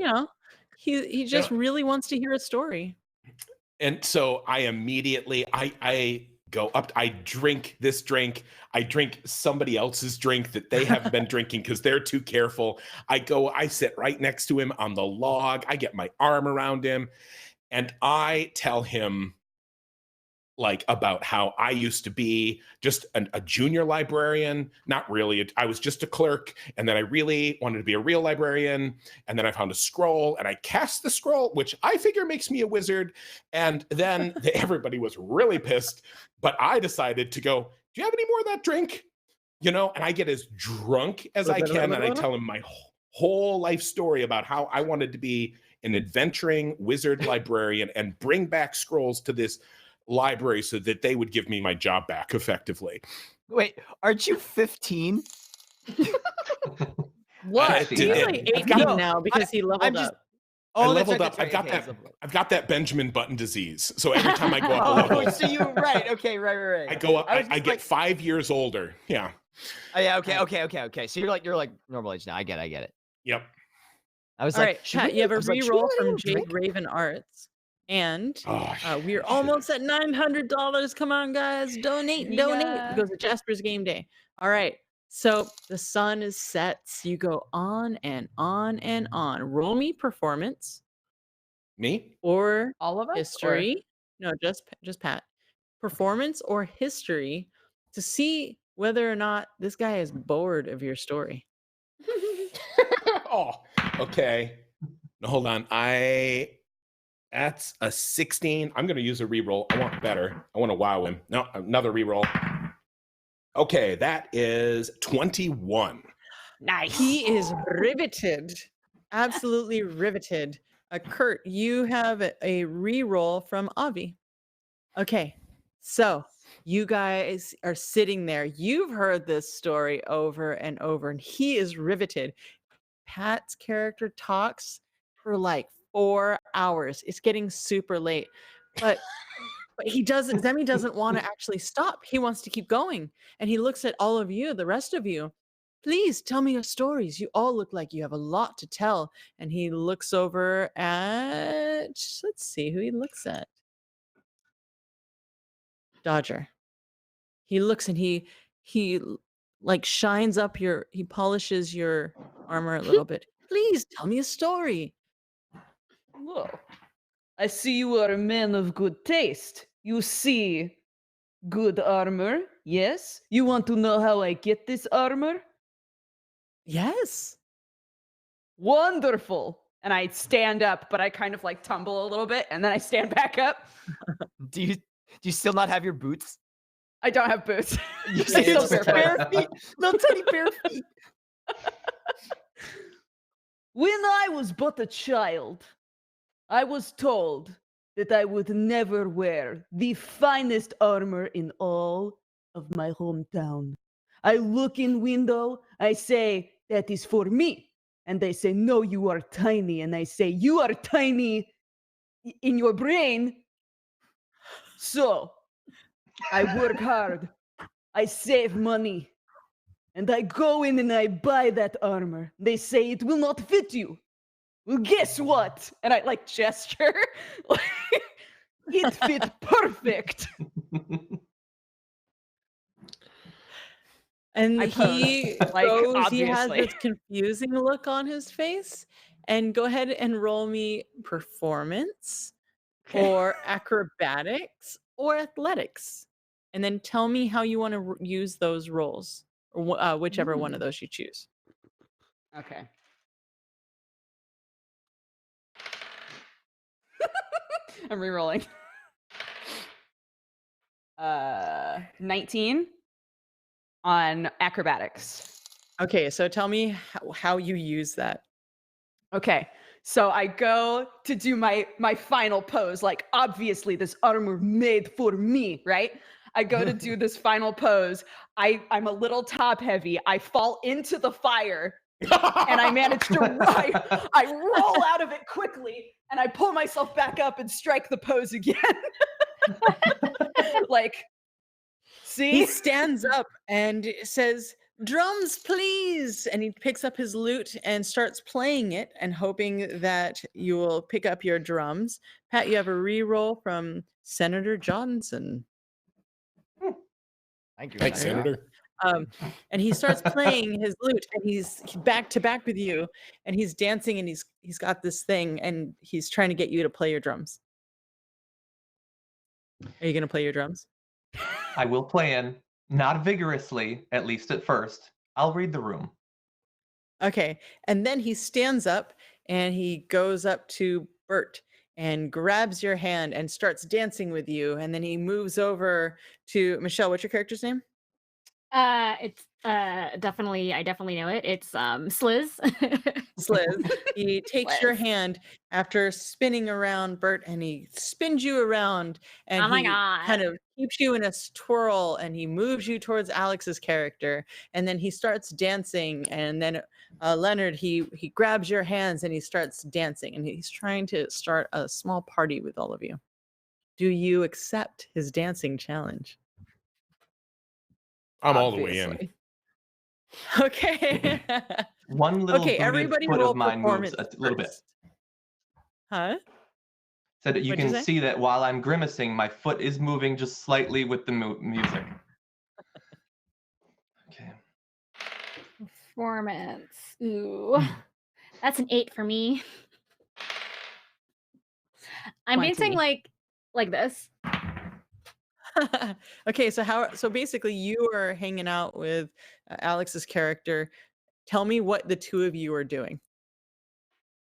he just really wants to hear a story. And so I immediately I go up, I drink this drink, I drink somebody else's drink that they haven't been drinking because they're too careful. I sit right next to him on the log, I get my arm around him, and I tell him, like about how I used to be just a junior librarian, not really. I was just a clerk, and then I really wanted to be a real librarian, and then I found a scroll, and I cast the scroll, which I figure makes me a wizard, and then everybody was really pissed, but I decided to go, do you have any more of that drink? You know, and I get as drunk as I can, and I tell him my whole life story about how I wanted to be an adventuring wizard librarian and bring back scrolls to this library so that they would give me my job back effectively. Wait, aren't you 15? What? He's like 18 now because he leveled up. I leveled up. I've got that Benjamin Button disease. So every time I go up a level, so you right? Okay, right. I go up. I get 5 years older. Yeah. Oh, yeah. Okay. So you're like normal age now. I get it. Yep. I was All like, right, Pat, you have a reroll from Jade Raven Arts. And we're almost at $900. Come on, guys. Donate. It goes to Jasper's Game Day. All right. So the sun is set. So you go on and on and on. Roll me performance. Me? Or all of us? History. No, just Pat. Performance or history to see whether or not this guy is bored of your story. Oh, okay. No, hold on. That's a 16. I'm going to use a reroll. I want better. I want to wow him. No, another reroll. Okay, that is 21. Nice. He is riveted. Absolutely riveted. Kurt, you have a reroll from Avi. Okay, so you guys are sitting there. You've heard this story over and over, and he is riveted. Pat's character talks for like 4 hours. It's getting super late, but he doesn't. Zemi doesn't want to actually stop. He wants to keep going, and he looks at all of you, the rest of you. Please tell me your stories. You all look like you have a lot to tell. And he looks over at. Let's see who he looks at. Dodger. He looks and he like shines up he polishes your armor a little bit. Please tell me a story. Whoa. I see you are a man of good taste. You see good armor, yes? You want to know how I get this armor? Yes. Wonderful. And I stand up, but I kind of like tumble a little bit, and then I stand back up. Do you still not have your boots? I don't have boots. You still bare feet, little tiny bare feet. When I was but a child, I was told that I would never wear the finest armor in all of my hometown. I look in window, I say, that is for me. And they say, no, you are tiny. And I say, you are tiny in your brain. So I work hard. I save money. And I go in and I buy that armor. They say it will not fit you. Well, guess what? And I like gesture. It fit perfect. And he goes, he has obviously. this confusing look on his face. And go ahead and roll me performance or acrobatics or athletics. And then tell me how you want to use those rolls, or whichever one of those you choose. Okay. I'm rerolling. 19 on acrobatics. Okay, so tell me how you use that. Okay, so I go to do my final pose. Like, obviously, this armor made for me, right? I go to do this final pose. I'm a little top heavy. I fall into the fire, and I manage to I roll out of it quickly, and I pull myself back up and strike the pose again. Like, see? He stands up and says, "Drums, please!" And he picks up his lute and starts playing it and hoping that you will pick up your drums. Pat, you have a reroll from Senator Johnson. Thank you. Thanks, Senator. And he starts playing his lute, and he's back to back with you, and he's dancing, and he's got this thing, and he's trying to get you to play your drums. Are you gonna play your drums? I will play in, not vigorously, at least at first. I'll read the room. Okay. And then he stands up and he goes up to Bert and grabs your hand and starts dancing with you. And then he moves over to Michelle. What's your character's name? It's definitely I definitely know it. It's Sliz. Sliz. He takes your Sliz. hand after spinning around Bert and he spins you around and Oh my he kind God. of keeps you in a twirl and he moves you towards Alex's character and then he starts dancing and then Leonard he grabs your hands and he starts dancing and he's trying to start a small party with all of you. Do you accept his dancing challenge? I'm all the way in. Obviously. Okay. One little Okay, booted everybody foot roll of mine moves performance a little bit. first. Huh? So that you What'd you can say? see that while I'm grimacing, my foot is moving just slightly with the music. Okay. Performance. Ooh. That's an 8 for me. I'm dancing 20. like this. Okay, so basically you are hanging out with Alex's character. Tell me what the two of you are doing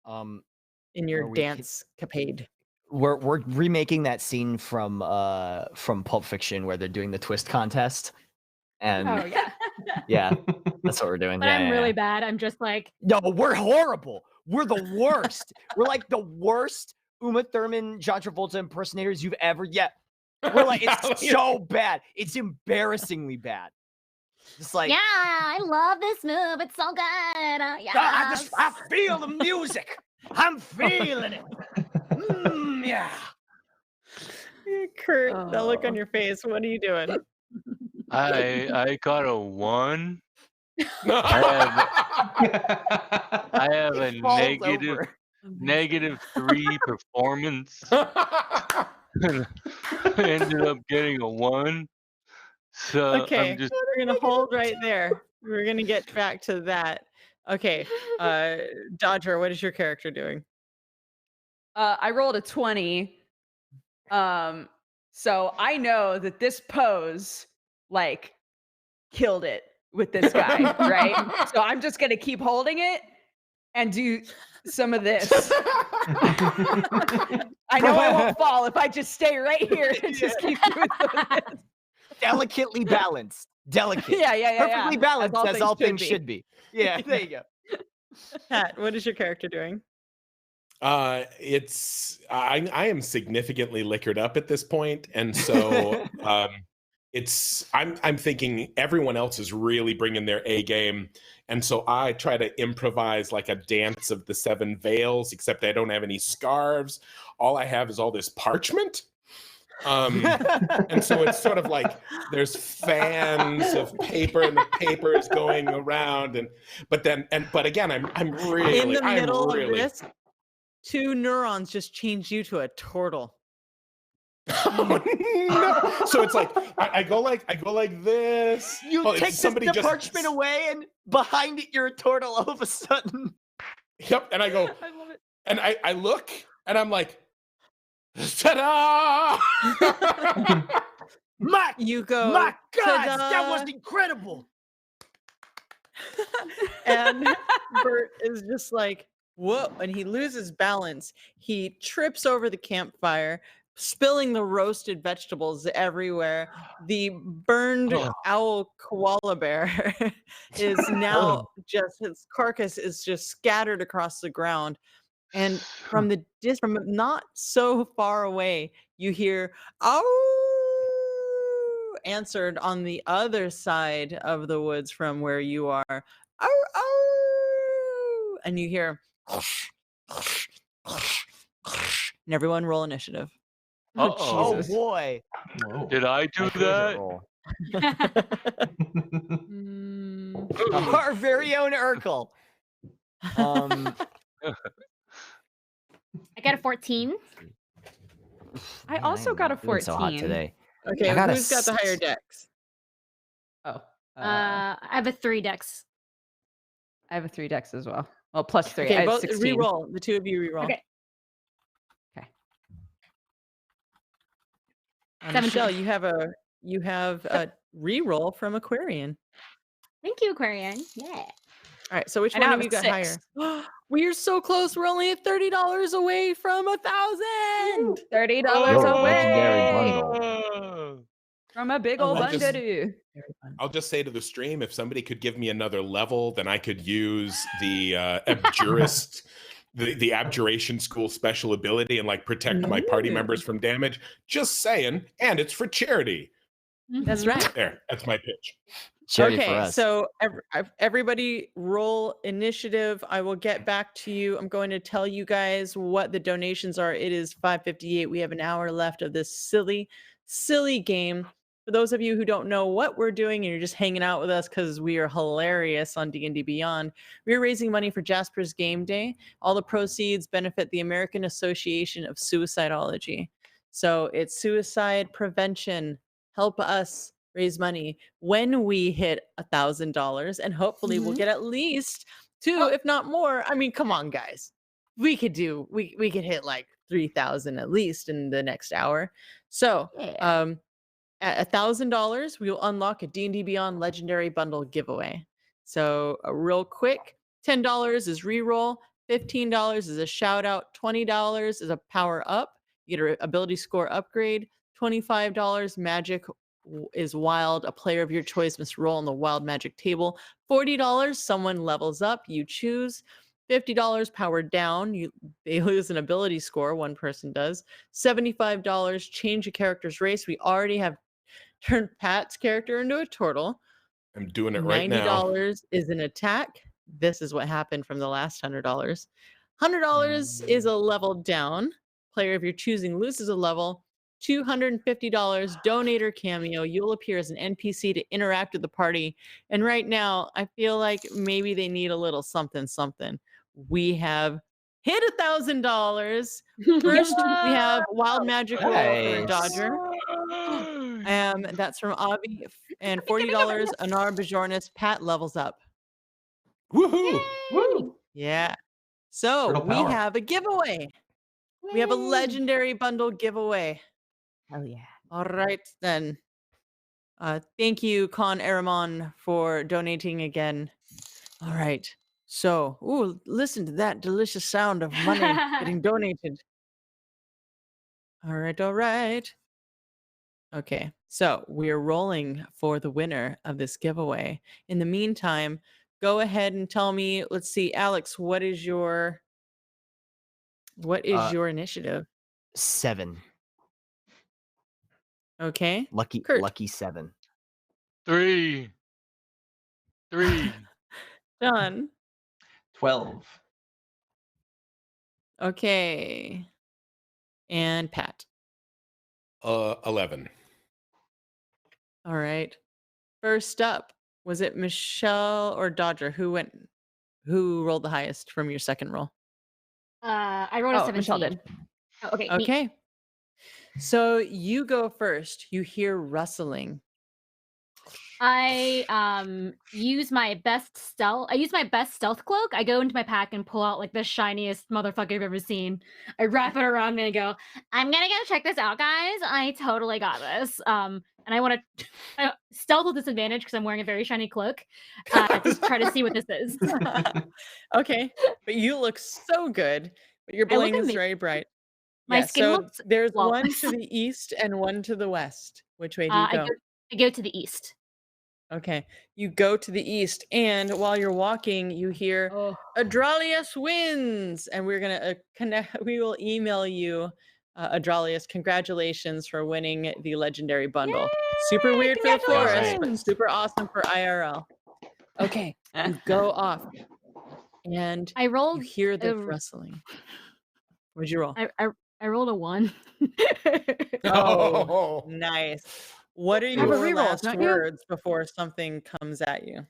in your Are we dance capade. We're remaking that scene from Pulp Fiction where they're doing the twist contest, and Oh yeah. yeah, that's what we're doing. But Yeah, I'm yeah, really yeah. bad. I'm just like No, we're horrible. We're the worst. We're like the worst Uma Thurman, John Travolta impersonators you've ever yet. We're like, it's so bad. It's embarrassingly bad. Just like, yeah, I love this move. It's so good. Yeah. I feel the music. I'm feeling it. Yeah. Kurt, that look on Oh. your face. What are you doing? I got a 1. I have a falls negative 3 performance. I ended up getting a 1. So Okay, I'm just we're gonna hold right there. We're gonna get back to that. Okay, Dodger, what is your character doing? I rolled a 20. So I know that this pose like killed it with this guy, right? So I'm just gonna keep holding it and do some of this. I know I won't fall if I just stay right here and just keep doing some of this. delicately balanced. Delicate. Yeah. Perfectly balanced as all things be. should be. Yeah, there you go. Pat, what is your character doing? I am significantly liquored up at this point, and so I'm thinking everyone else is really bringing their A game, and so I try to improvise like a dance of the 7 veils, except I don't have any scarves. All I have is all this parchment. And so it's sort of like there's fans of paper and the paper is going around but again I'm really In the middle I'm really of this, 2 neurons just changed you to a turtle. Oh, no. So it's like I go like this. You take the parchment away, and behind it, you're a turtle all of a sudden. Yep, and I go, I love it. and I look, and I'm like, ta-da! You go, My God, "Ta-da!" that was incredible. And Bert is just like, whoa, and he loses balance. He trips over the campfire, spilling the roasted vegetables everywhere. The burned owl koala bear is now just, his carcass is just scattered across the ground. And from not so far away, you hear "ow" answered on the other side of the woods from where you are. "Ow, ow," and you hear and everyone roll initiative. Oh Jesus. boy. Whoa. did I do My favorite that? role. Our very own Urkel. I got a 14. I also got a Doing so hot 14. today. Okay, I got a who's got the higher 6. dex? Oh. I have a 3 dex. I have a 3 dex as well. Well, plus 3. I Okay, have both 16. re-roll. The two of you re-roll. Okay. Michelle, 17. you have a re-roll from Aquarian. Thank you, Aquarian. Yeah. All right, so which I one now of have you a got 6. higher? We are so close. We're only at $30 away from 1,000. $30 Yo, away legendary bundle. from a big A old legendary bundle. I'll just say to the stream, if somebody could give me another level, then I could use the abjurist, the abjuration school special ability and like protect my party Ooh. members from damage. Just saying, and it's for charity. That's Mhm. right. There, that's my pitch. Charity for Okay, us. so everybody roll initiative. I will get back to you. I'm going to tell you guys what the donations are. It is 5:58. We have an hour left of this silly game. For those of you who don't know what we're doing and you're just hanging out with us because we are hilarious on D&D Beyond, we're raising money for Jasper's Game Day. All the proceeds benefit the American Association of Suicidology. So it's suicide prevention. Help us raise money when we hit $1,000, and hopefully we'll Mhm. get at least 2, Well- if not more. I mean, come on, guys. We could hit like 3,000 at least in the next hour. So, Yeah. at $1,000, we will unlock a D&D Beyond Legendary Bundle giveaway. So, real quick, $10 is reroll, $15 is a shout out, $20 is a power up. You get an ability score upgrade, $25 magic is wild. A player of your choice must roll on the wild magic table. $40, someone levels up. You choose. $50 powered down. They lose an ability score. One person does. $75 change a character's race. We already have turned Pat's character into a turtle. I'm doing it right now. $90 is an attack. This is what happened from the last $100. $100 is a level down. Player of your choosing loses a level. $250 donator cameo. You'll appear as an NPC to interact with the party. And right now, I feel like maybe they need a little something. We have hit $1,000. First, we have Wild Magic Roll for Nice. Dodger. That's from Avi. And $40, Anar Bajornis. Pat levels up. Woohoo! Woo! Yeah. So Turtle we power. have a giveaway. We have a Yay. legendary bundle giveaway. Hell yeah. All right, then. Thank you, Con Aramon, for donating again. All right. So, listen to that delicious sound of money getting donated. All right. Okay, so we're rolling for the winner of this giveaway. In the meantime, go ahead and tell me, let's see, Alex, what is your initiative? 7. Okay. Lucky Kurt. 7. 3. Done. 12. Okay. And Pat. 11. All right. First up, was it Michelle or Dodger who rolled the highest from your second roll? I rolled a 17. Michelle did. Oh, okay. me. Okay. So you go first. You hear rustling. I use my best stealth cloak. I go into my pack and pull out like the shiniest motherfucker I've ever seen. I wrap it around me and go, I'm gonna go check this out, guys. I totally got this. And I want to stealth with disadvantage because I'm wearing a very shiny cloak. To try to see what this is. Okay. But you look so good. But your I look bling is amazing. very bright. My Yeah, skin so looks there's one flawless. to the east and one to the west. Which way do you go? I go to the east. Okay. You go to the east, and while you're walking, you hear Oh. Adralius wins, and we're gonna connect. We will email you, Adralius. Congratulations for winning the legendary bundle. Super weird for the forest, but Congratulations. super awesome for IRL. Okay, you go off, and I you rolled hear the a- rustling. What'd you roll? I rolled a 1. Oh, nice. What are have a your reroll, last don't you? words before something comes at you?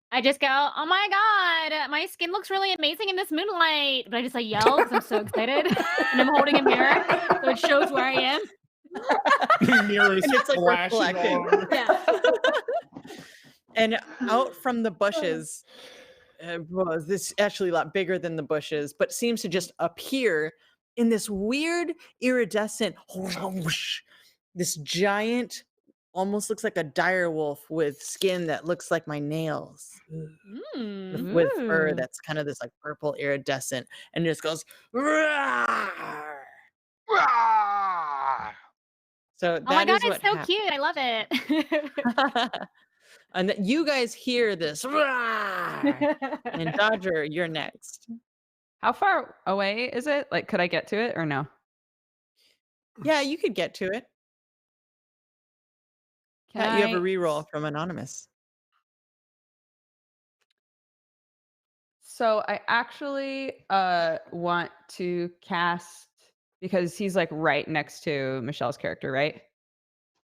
I just go, oh my god, my skin looks really amazing in this moonlight. But I just like yell because I'm so excited. And I'm holding a mirror so it shows where I am. Mirrors And it's like flashing reflecting. all over. Yeah. And out from the bushes, well, this is actually a lot bigger than the bushes, but seems to just appear in this weird iridescent, this giant, almost looks like a dire wolf with skin that looks like my nails. With fur Ooh. that's kind of this like purple iridescent, and it just goes. "Roar." Rawr! So Oh my that god, is what it's so happened. cute. I love it. And that you guys hear this. "Roar." And Dodger, you're next. How far away is it? Like, could I get to it or no? Yeah, you could get to it. Can Pat, you have a I- reroll from Anonymous. So I actually want to cast, because he's like right next to Michelle's character, right?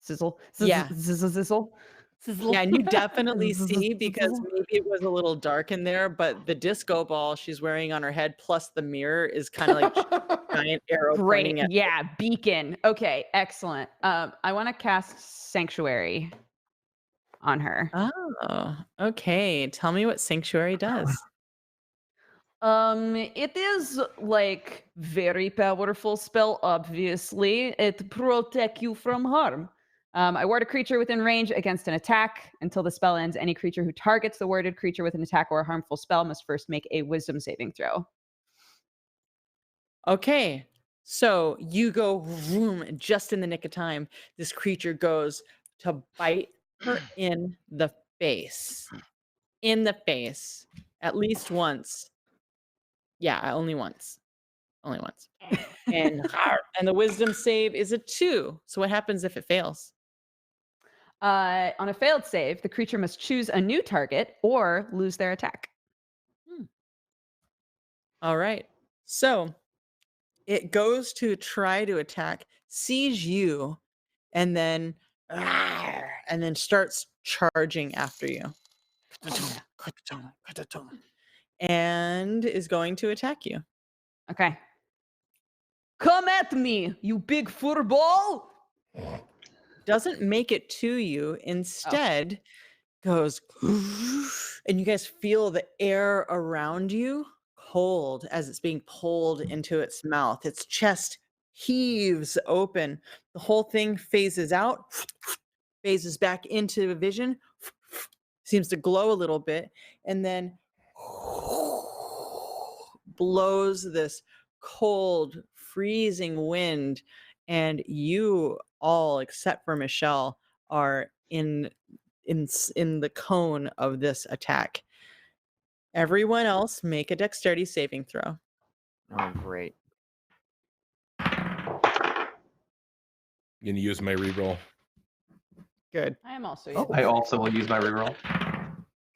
Sizzle. Yeah. Sizzle. Sizzle. Yeah, and you definitely see, because maybe it was a little dark in there, but the disco ball she's wearing on her head plus the mirror is kind of like giant arrow Great. pointing at. Yeah, beacon. Okay, excellent. I want to cast Sanctuary on her. Oh, okay. Tell me what Sanctuary does. It is like very powerful spell, obviously. It protect you from harm. I ward a creature within range against an attack. Until the spell ends, any creature who targets the warded creature with an attack or a harmful spell must first make a wisdom saving throw. Okay, so you go vroom, just in the nick of time. This creature goes to bite her in the face. In the face. At least once. Yeah, only once. Only once. And the wisdom save is a 2. So what happens if it fails? On a failed save, the creature must choose a new target or lose their attack. All right. So it goes to try to attack, sees you, and then starts charging after you. And is going to attack you. Okay. Come at me, you big furball! Doesn't make it to you. Instead, goes, and you guys feel the air around you cold as it's being pulled into its mouth. Its chest heaves open. The whole thing phases out, phases back into vision, seems to glow a little bit, and then blows this cold, freezing wind. And you all, except for Michelle, are in the cone of this attack. Everyone else make a dexterity saving throw. Oh, great. Gonna use my reroll. Good. I am also Oh, I also will use my reroll.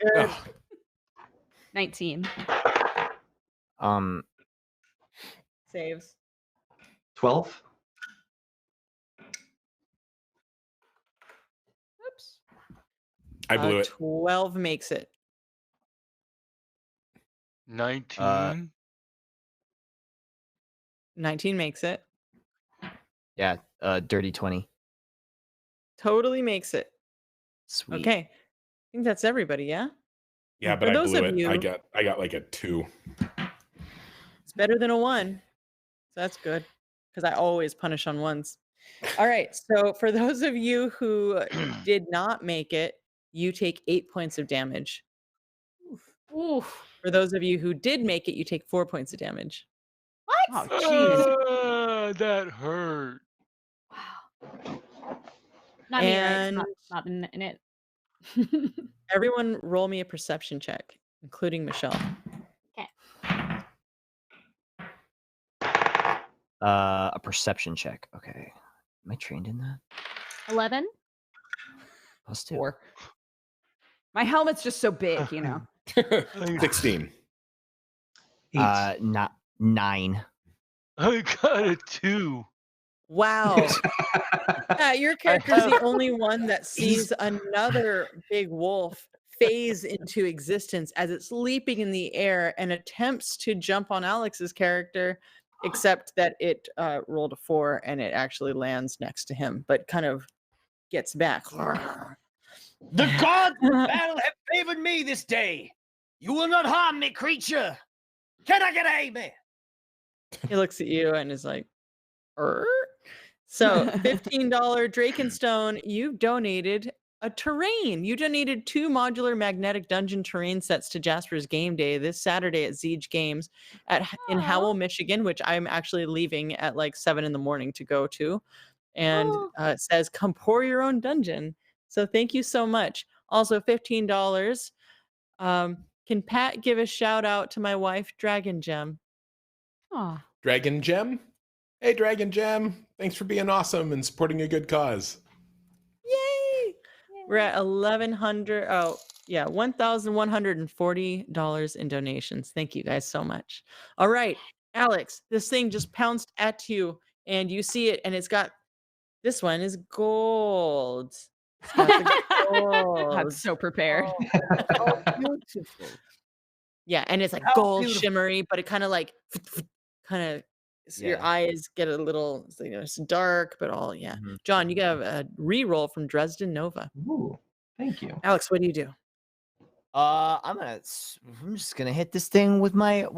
Good. Ugh. 19. Saves. 12. Oops. I blew it. 12 makes it. 19. 19 makes it. Yeah, dirty 20. Totally makes it. Sweet. Okay. I think that's everybody, yeah? Yeah, And but for I those blew of it. you- I got like a 2. It's better than a 1. So that's good. Because I always punish on 1s. All right. So for those of you who did not make it, you take 8 points of damage. Oof. For those of you who did make it, you take 4 points of damage. What? Oh, jeez. That hurt. Wow. Not me, right? And Not in it. everyone roll me a perception check, including Michelle. A perception check. Okay. Am I trained in that? 11. +2. 4. My helmet's just so big, you know. 16. 8. Not 9. I got a 2. Wow. Yeah, your character's the only one that sees another big wolf phase into existence as it's leaping in the air and attempts to jump on Alex's character, except that it rolled a 4 and it actually lands next to him, but kind of gets back. The gods of battle have favored me this day. You will not harm me, creature. Can I get an amen? He looks at you and is like, "Er?" So $15 Drakenstone, you donated a terrain. You donated 2 modular magnetic dungeon terrain sets to Jasper's Game Day this Saturday at Siege Games in Howell, Michigan, which I'm actually leaving at like 7 in the morning to go to. And it says, "Come pour your own dungeon." So thank you so much. Also, $15. Can Pat give a shout out to my wife, Dragon Gem? Aw. Dragon Gem? Hey, Dragon Gem. Thanks for being awesome and supporting a good cause. Yay! We're at $1,140 in donations. Thank you guys so much. All right, Alex, this thing just pounced at you and you see it, and it's got this one is gold. It's got the gold. I'm so prepared. Oh, beautiful. Yeah, and it's like How gold beautiful. shimmery, but it kind of like your Yeah. eyes get a little, it's dark, but all Mhm. John, you got a re-roll from Dresden Nova. Ooh, thank you. Alex, what do you do? I'm just gonna hit this thing with my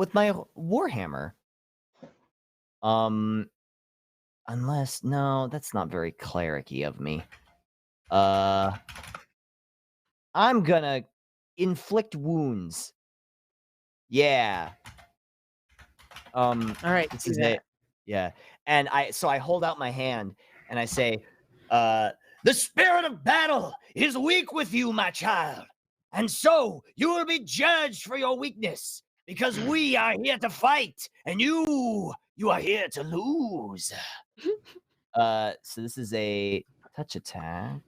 warhammer. Unless no, that's not very cleric-y of me. I'm gonna inflict wounds. Yeah. All right, This do is that. it. Yeah. And I hold out my hand and I say, the spirit of battle is weak with you, my child. And so you will be judged for your weakness because we are here to fight and you are here to lose. So this is a touch attack.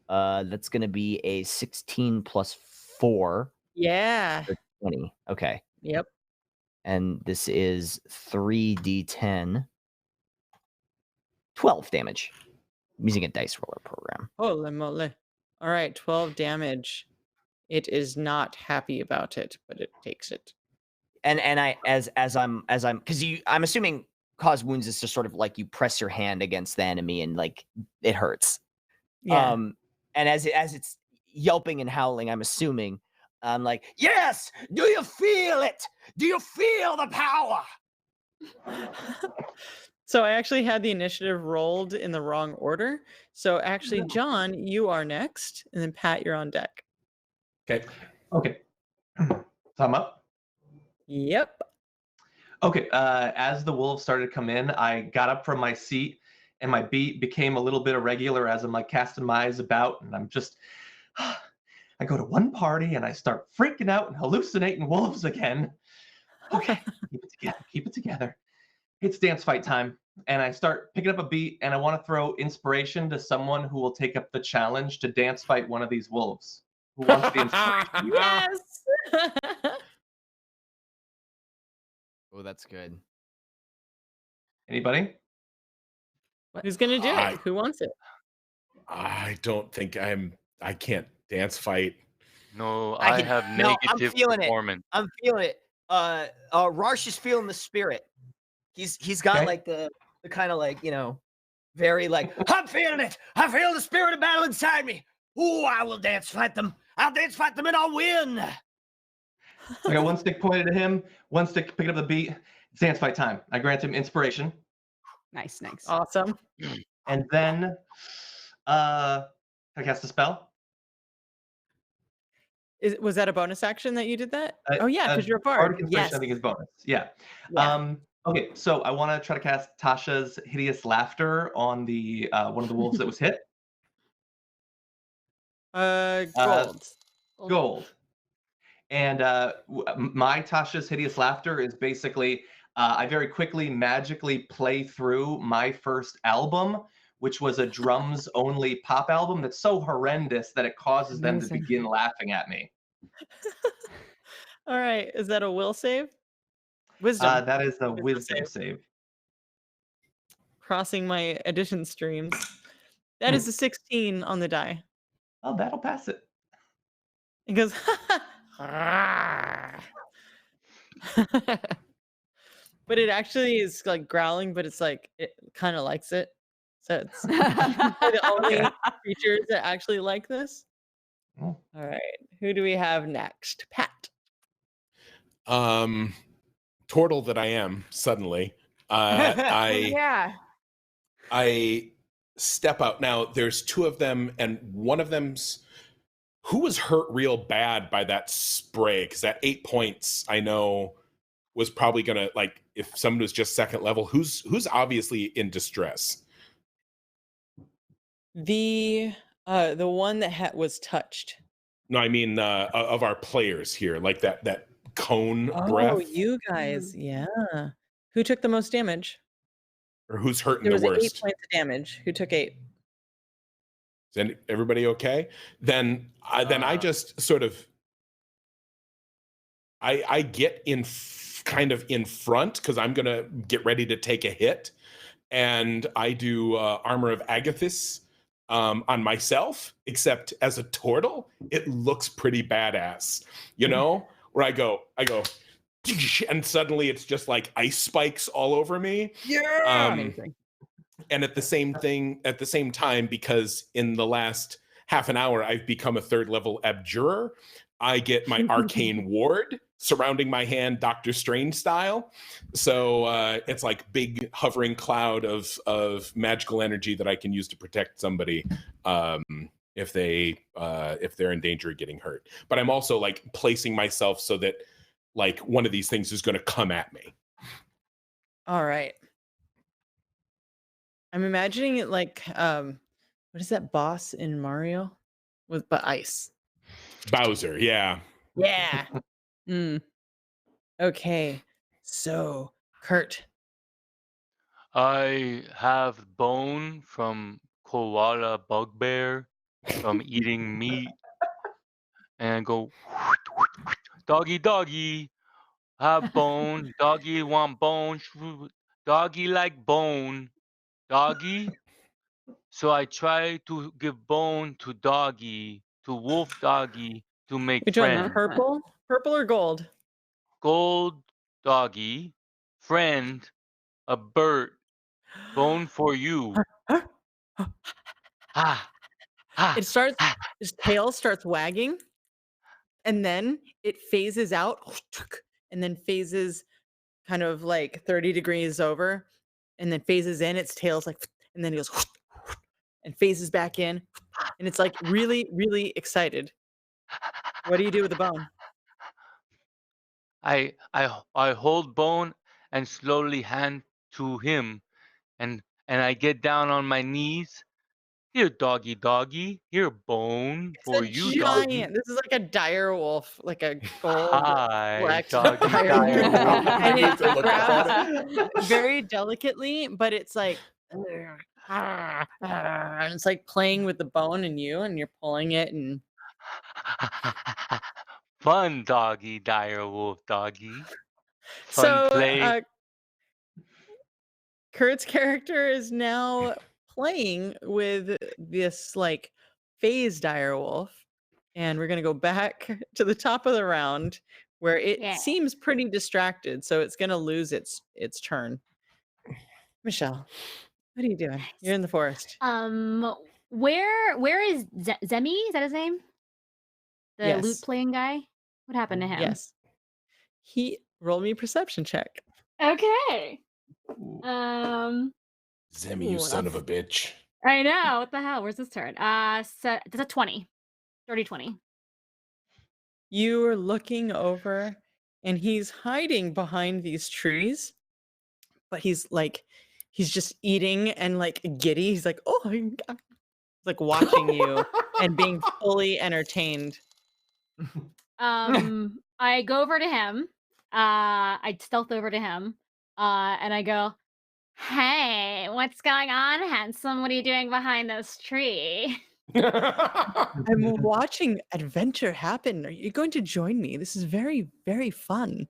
That's gonna be a 16 plus 4. Yeah. 20. Okay. Yep. And this is 3d10. 12 damage. I'm using a dice roller program. Holy moly. All right, 12 damage. It is not happy about it, but it takes it. And I as I'm because I'm assuming cause wounds is just sort of like you press your hand against the enemy and like it hurts. Yeah. And as it's yelping and howling, I'm assuming I'm like, yes, do you feel it? Do you feel the power? So I actually had the initiative rolled in the wrong order. So actually, John, you are next, and then Pat, you're on deck. Okay. Okay. So I'm up. Yep. Okay. As the wolves started to come in, I got up from my seat and my beat became a little bit irregular as I'm like casting my eyes about, and I'm just I go to one party and I start freaking out and hallucinating wolves again. Okay, keep it together, keep it together. It's dance fight time. And I start picking up a beat and I want to throw inspiration to someone who will take up the challenge to dance fight one of these wolves. Who wants the inspiration? Yes. Oh, that's good. Anybody? Who's gonna do it? Who wants it? I don't think I can't dance fight. No, I have negative performance. I'm feeling it. Rarsh is feeling the spirit. He's got Okay. like the kind of like, very like, I'm feeling it. I feel the spirit of battle inside me. Ooh, I will dance fight them. I'll dance fight them and I'll win. I got one stick pointed at him, one stick picking up the beat. It's dance fight time. I grant him inspiration. Nice. Awesome. And then can I cast a spell? Was that a bonus action that you did that? Oh yeah, because you're a bard. Bardic inspiration, Yes. I think is bonus. Yeah. Yeah. Okay, so I want to try to cast Tasha's hideous laughter on the one of the wolves that was hit. Gold. Gold. And my Tasha's hideous laughter is basically I very quickly magically play through my first album, which was a drums only pop album that's so horrendous that it causes them to Amazing. begin laughing at me. All right. Is that a will save? Wisdom. That is a Wisdom wisdom save. Crossing my addition streams. That is a 16 on the die. Oh, that'll pass it. It goes. But it actually is like growling, but it's like it kind of likes it. So it's the only creatures that actually like this. Oh. All right. Who do we have next? Pat. turtle that I am, suddenly, Yeah. I step out. Now, there's two of them, and one of them's who was hurt real bad by that spray, because that 8 points I know was probably gonna, like, if someone was just second level, who's obviously in distress. The one that was touched. No, I mean of our players here, like that cone Oh, breath, you guys, yeah. Who took the most damage? or who's hurting There the was 8 worst. points of damage. Who took 8? Is everybody okay? Then I just sort of I get kind of in front, because I'm gonna get ready to take a hit, and I do Armor of Agathis on myself, except as a turtle, it looks pretty badass, where I go, and suddenly it's just like ice spikes all over me. Yeah, amazing. And at the same time, because in the last half an hour I've become a 3rd level abjurer, I get my arcane ward surrounding my hand, Doctor Strange style. So it's like big hovering cloud of magical energy that I can use to protect somebody if they're in danger of getting hurt. But I'm also like placing myself so that like one of these things is going to come at me. All right. I'm imagining it like what is that boss in Mario but ice? Bowser, yeah. Yeah. Okay. So, Kurt. I have bone from koala bugbear from eating meat, and I go doggy doggy. Have bone, doggy want bone, doggy like bone, doggy. So I try to give bone to doggy, to wolf doggy, to make Which one? friends. Purple? Purple or gold? Gold doggy, friend, a bird, bone for you. Ah, ah, It starts, his tail starts wagging, and then it phases out, and then phases kind of like 30 degrees over, and then phases in, its tail's like, and then he goes, and phases back in, and it's like really, really excited. What do you do with the bone? I hold bone and slowly hand to him, and I get down on my knees. Here, doggy, doggy. Here, bone It's for a you, doggy. giant. This is like a dire wolf, like a gold Hi, black doggy, dire dire wolf. wolf. And it To look up at grabs very delicately, but it's like and it's like playing with the bone and you're pulling it, and Fun, doggy, dire wolf, doggy. Fun so play. Kurt's character is now playing with this like phase dire wolf, and we're gonna go back to the top of the round where it Yeah. seems pretty distracted, so it's gonna lose its turn. Michelle, what are you doing? You're in the forest. Where is Zemi? Is that his name? The lute Yes. playing guy? What happened to him? Yes. He rolled me a perception check. Okay. Zemi, you Ooh, son of a bitch. I know. What the hell? Where's this turn? So that's a 20. Dirty 20. You are looking over, and he's hiding behind these trees, but he's just eating and like giddy. He's like, oh my God. He's like watching you and being fully entertained. I go over to him. I stealth over to him. And I go, hey, what's going on, handsome? What are you doing behind this tree? I'm watching adventure happen. Are you going to join me? This is very, very fun.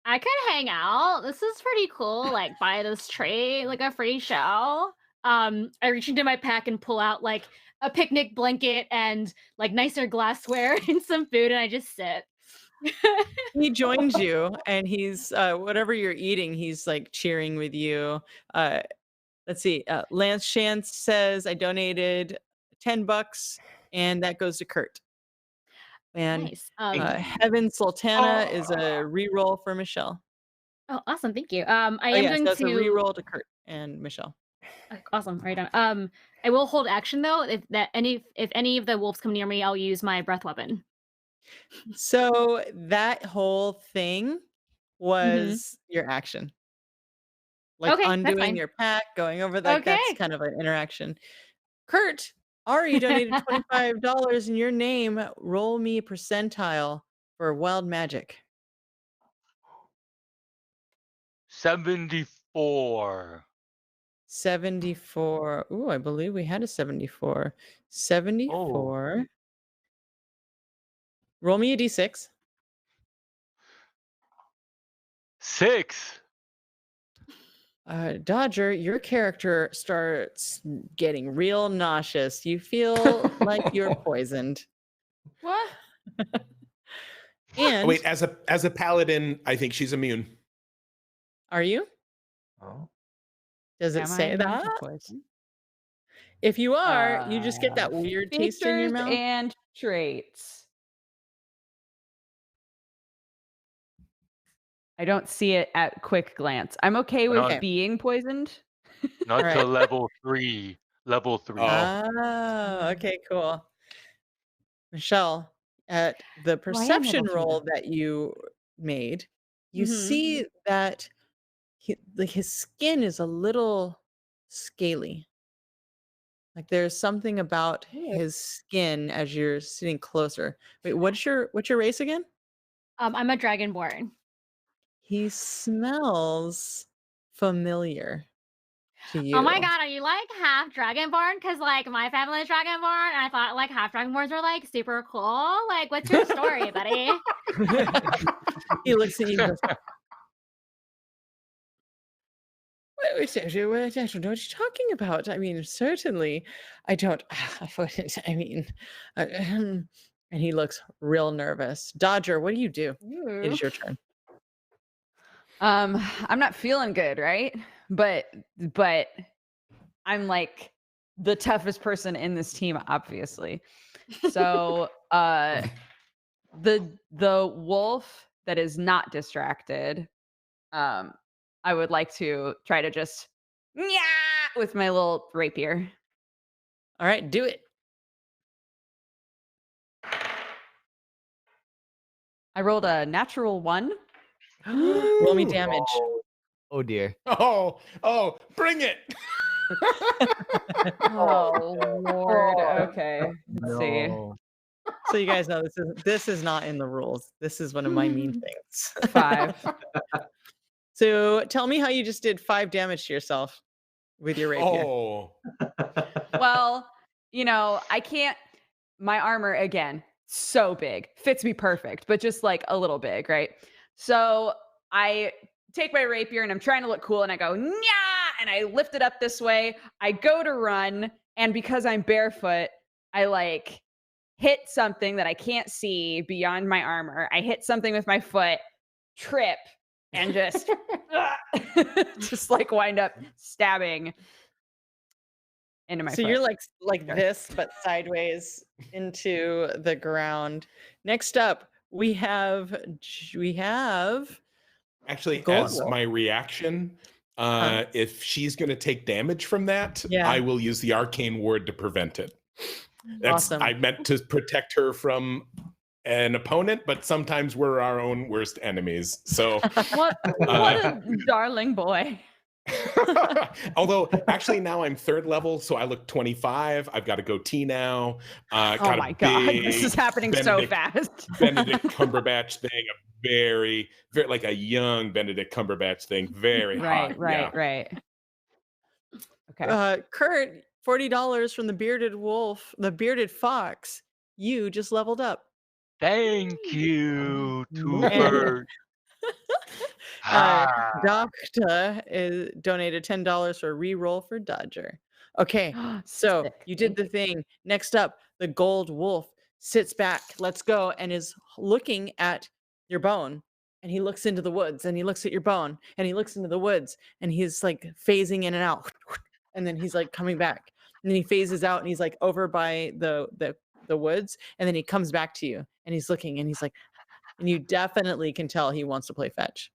I could hang out. This is pretty cool. Like by this tree, like a free show. I reach into my pack and pull out like a picnic blanket and like nicer glassware and some food, and I just sit. He joins you, and he's whatever you're eating, he's like cheering with you. Let's see. Lance Chance says I donated $10, and that goes to Kurt. And Nice. Heaven Sultana is a reroll for Michelle. Oh, awesome. Thank you. I Oh am yeah, so going that's a to. reroll to Kurt and Michelle. Awesome. Right on. I will hold action though. If any of the wolves come near me, I'll use my breath weapon. So that whole thing was your action. Like Okay, that's undoing fine. your pack, going over like that's Okay. kind of an interaction. Kurt, Ari donated $25 in your name. Roll me a percentile for wild magic. 74. 74. Ooh, I believe we had a 74. Oh, 74. Roll me a d6. 6. Dodger, your character starts getting real nauseous. You feel like you're poisoned. What? And Wait, as a paladin, I think she's immune. are you? Oh. Does it Am I say immune that? to poison? If you are, you just get that weird taste in your Features mouth. and traits. I don't see it at quick glance. I'm okay with Okay. being poisoned. Not All till right. level 3. Level 3. Oh. Ah, okay, cool. Michelle, at the I am perception level 3 roll now. that you made, you Mhm. see that his skin is a little scaly. Like there's something about Ew. his skin as you're sitting closer. Wait, what's your race again? I'm a dragonborn. He smells familiar to Oh my you. god, are you like half dragonborn? Because like my family's dragonborn, and I thought like half dragonborns were like super cool. Like, what's your story, buddy? He looks at you and goes, I don't know what you're talking about. I mean, certainly, I don't. I mean, and he looks real nervous. Dodger, what do you do? It is your turn. I'm not feeling good, right? But I'm like the toughest person in this team, obviously. So the wolf that is not distracted, I would like to try to just with my little rapier. All right, do it. I rolled a natural 1. Roll me damage. Oh dear. Oh, bring it. Oh Lord. Okay. Let's see. No. So you guys know this is not in the rules. This is one of my mean things. 5. So tell me how you just did 5 damage to yourself with your rapier. Oh. Well, I can't. My armor again, so big, fits me perfect, but just like a little big, right? So I take my rapier and I'm trying to look cool, and I go Nya! And I lift it up this way. I go to run, and because I'm barefoot, I like hit something that I can't see beyond my armor. I hit something with my foot, trip, and just just like wind up stabbing into my So foot. you're like this, but sideways into the ground. Next up, we have Actually, Gold as wolf. my reaction, if she's going to take damage from that, Yeah. I will use the arcane ward to prevent it. That's Awesome. I meant to protect her from an opponent, but sometimes we're our own worst enemies. So, What a darling boy. although actually now I'm 3rd level, so I look 25. I've got a goatee now. Oh Got my a God, big this is happening so fast. Benedict Cumberbatch thing, a very like a young Benedict Cumberbatch thing, very hot. Yeah. Right. Okay. Kurt, $40 from the bearded wolf, the bearded fox. You just leveled up. Thank you, Two And- Birds. Doctor is donated $10 for a re-roll for Dodger. Okay, so Sick. you did the thing. Next up, the gold wolf sits back. Let's go, and is looking at your bone. And he looks into the woods, and he looks at your bone, and he looks into the woods, and he's like phasing in and out, and then he's like coming back, and then he phases out, and he's like over by the woods, and then he comes back to you, and he's looking, and he's like, and you definitely can tell he wants to play fetch.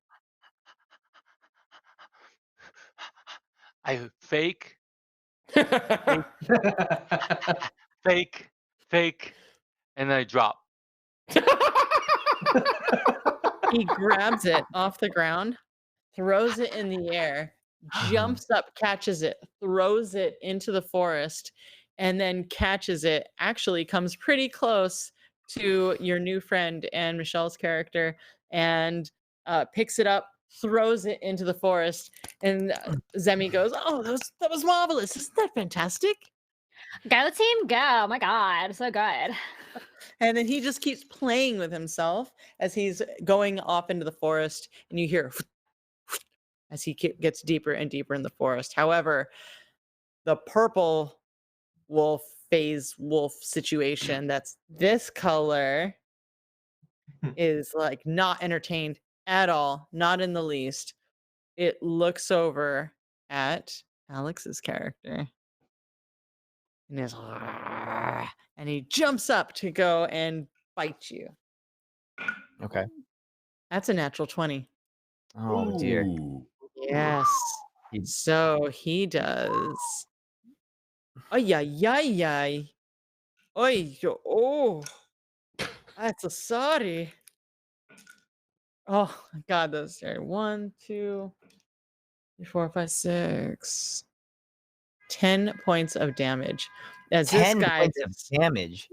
I fake, fake, and then I drop. He grabs it off the ground, throws it in the air, jumps up, catches it, throws it into the forest, and then catches it. Actually, comes pretty close to your new friend and Michelle's character, and picks it up, throws it into the forest. And Zemi goes, "Oh, that was marvelous! Isn't that fantastic?" Go team, go! Oh my god, so good. And then he just keeps playing with himself as he's going off into the forest, and you hear as he gets deeper and deeper in the forest. However, the purple wolf phase wolf situation that's this color is like not entertained at all, not in the least. It looks over at Alex's character and is and he jumps up to go and bite you. Okay. That's a natural 20. Oh dear. Ooh. Yes. He- So he does. Ay, ay, ay, ay. Oy, oh. That's a sorry. Oh, God, that's scary. 1, 2, 3, 4, 5, 6. 10 points of damage. As this 10 guy points of just. damage.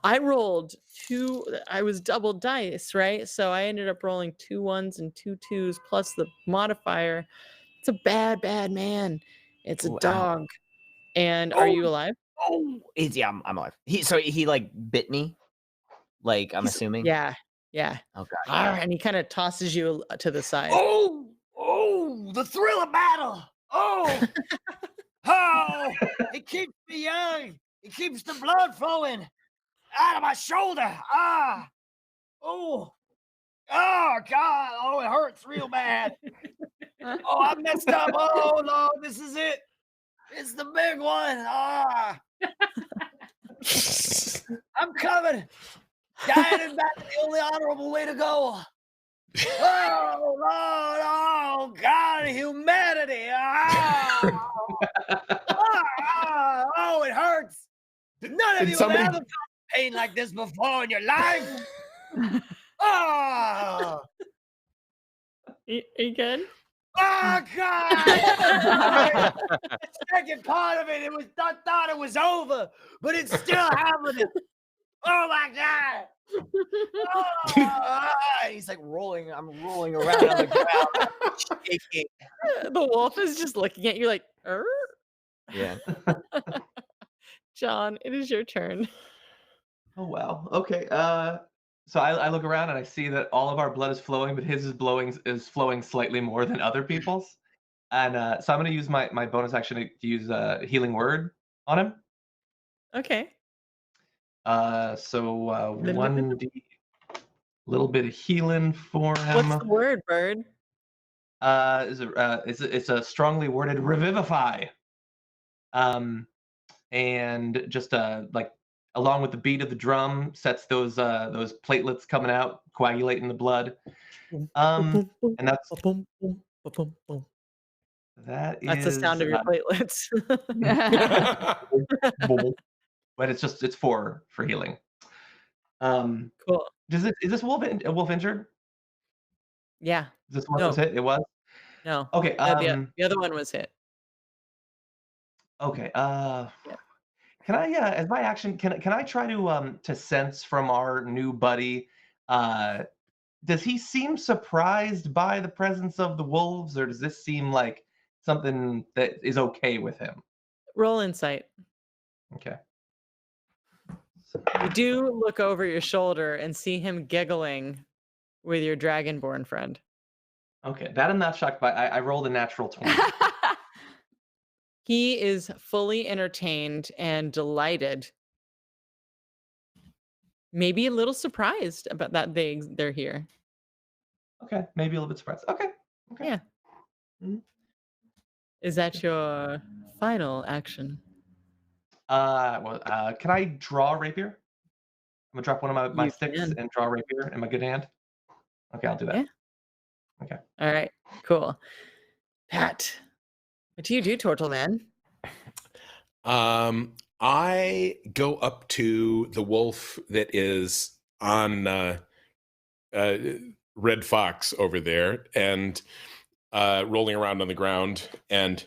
I rolled 2. I was double dice, right? So I ended up rolling 2 1s and 2 2s plus the modifier. It's a bad, bad man. It's a Ooh, ow. dog. And are you Oh, alive? oh, yeah, I'm alive. He like bit me. Like I'm assuming. Yeah. Oh god. And he kind of tosses you to the side. Oh, the thrill of battle. Oh, it keeps me young. It keeps the blood flowing out of my shoulder. Oh, God. Oh, it hurts real bad. Oh, I messed up. Oh, no, this is it. It's the big one. I'm coming. Dying in battle, the only honorable way to go. Oh, Lord, oh, God, humanity. Oh, it hurts. None of you have ever felt pain like this before in your life. Oh, You good? oh God. The second part of it, I thought it was over, but it's still happening. Oh my God. He's like rolling. I'm rolling around on the ground, shaking. The wolf is just looking at you like, Yeah. John, it is your turn. Oh wow. Okay. So I look around and I see that all of our blood is flowing, but his is flowing slightly more than other people's. And so I'm going to use my bonus action to use a healing word on him. Okay. So 1d, little bit of healing for him. What's the word, bird? It's a strongly worded revivify. And just like along with the beat of the drum sets those platelets coming out, coagulating the blood. And that's the sound of your platelets. But it's for healing. Cool. Is this wolf injured? Yeah. Is this one No. was hit? It was? No. Okay. The other one was hit. Okay. Yeah. Can I as my action can I try to sense from our new buddy, does he seem surprised by the presence of the wolves, or does this seem like something that is okay with him? Roll insight. Okay. You do look over your shoulder and see him giggling with your dragonborn friend. Okay, that I'm not shocked by. I rolled a natural 20. He is fully entertained and delighted. Maybe a little surprised about that they're here. Okay, maybe a little bit surprised. Okay. Yeah. Mhm. Is that your final action? Can I draw a rapier? I'm gonna drop one of my You sticks can. and draw a rapier in my good hand. Okay, I'll do that. Yeah. Okay. All right. Cool. Pat, What do you do, Turtle Man? I go up to the wolf that is on Red Fox over there and rolling around on the ground, and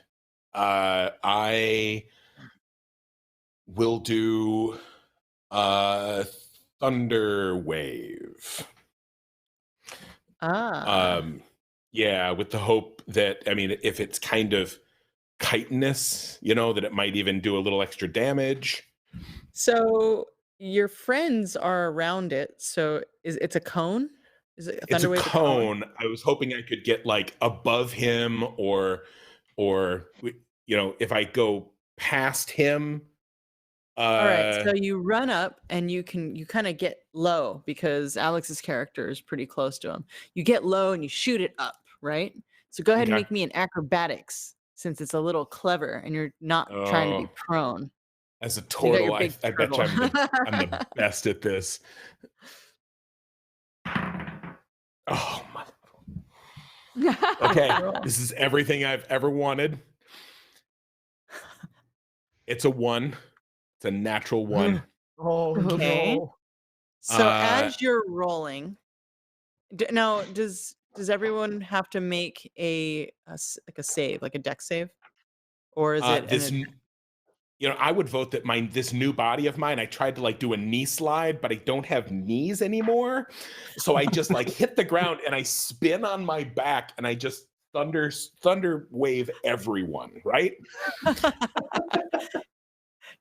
I will do Thunder Wave. Yeah, with the hope that, I mean, if it's kind of chitinous, that it might even do a little extra damage. So your friends are around it. So it's a cone? Is it It's a Thunderwave cone. I was hoping I could get like above him or if I go past him. All right. So you run up and you kind of get low because Alex's character is pretty close to him. You get low and you shoot it up, right? So go ahead and Okay. make me an acrobatics since it's a little clever and you're not trying to be prone. As a You got your turtle, I big bet you turtle. I'm the best at this. Oh my. Okay, this is everything I've ever wanted. It's a 1. It's a natural 1. Oh Okay. no. So as you're rolling, now does everyone have to make a save, like a deck save, or is it This, I would vote that this new body of mine, I tried to like do a knee slide, but I don't have knees anymore. So I just like hit the ground and I spin on my back and I just thunder wave everyone, right?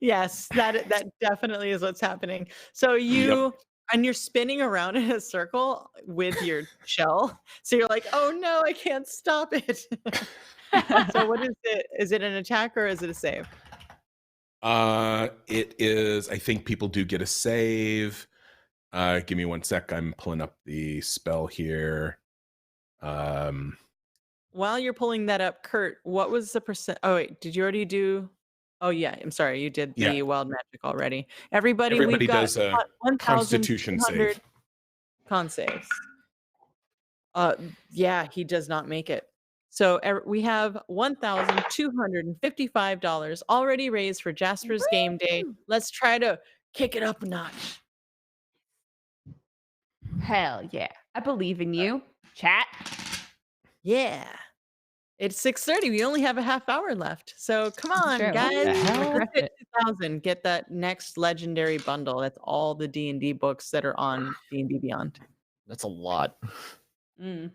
Yes, that definitely is what's happening. So and you're spinning around in a circle with your shell. So you're like, oh no, I can't stop it. So what is it? Is it an attack or is it a save? It is, I think people do get a save. Give me 1 sec. I'm pulling up the spell here. While you're pulling that up, Kurt, what was the percent? Oh wait, did you already do? Oh yeah, I'm sorry, you did the wild magic already. Everybody we've got does a Constitution save. Con saves. Yeah, he does not make it. So we have $1,255 already raised for Jasper's game day. Let's try to kick it up a notch. Hell yeah. I believe in you. Chat. Yeah. It's 6:30. We only have a half hour left. So come on, true. guys. What the hell? Let's hit 2,000. Get that next legendary bundle. That's all the D&D books that are on D&D Beyond. That's a lot. Yeah.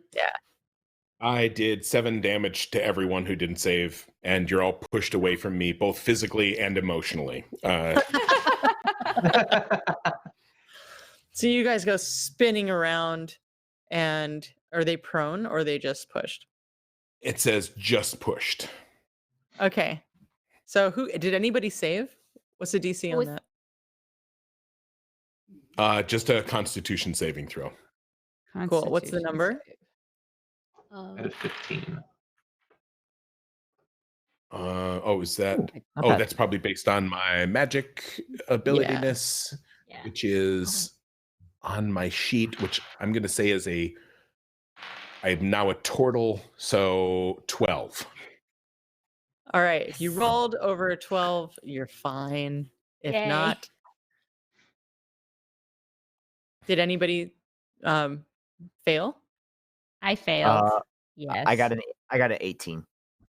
I did 7 damage to everyone who didn't save, and you're all pushed away from me, both physically and emotionally. So you guys go spinning around, and are they prone or are they just pushed? It says just pushed. Okay. So who did anybody save? What's the DC on that? Just a Constitution saving throw. Cool. What's the number? At 15. Is that? That's probably based on my magic abilityness, which is on my sheet, which I'm going to say is I'm now a turtle, so 12. All right. If you rolled over a 12, you're fine. If not, did anybody fail? I failed. Yes. I got an 18.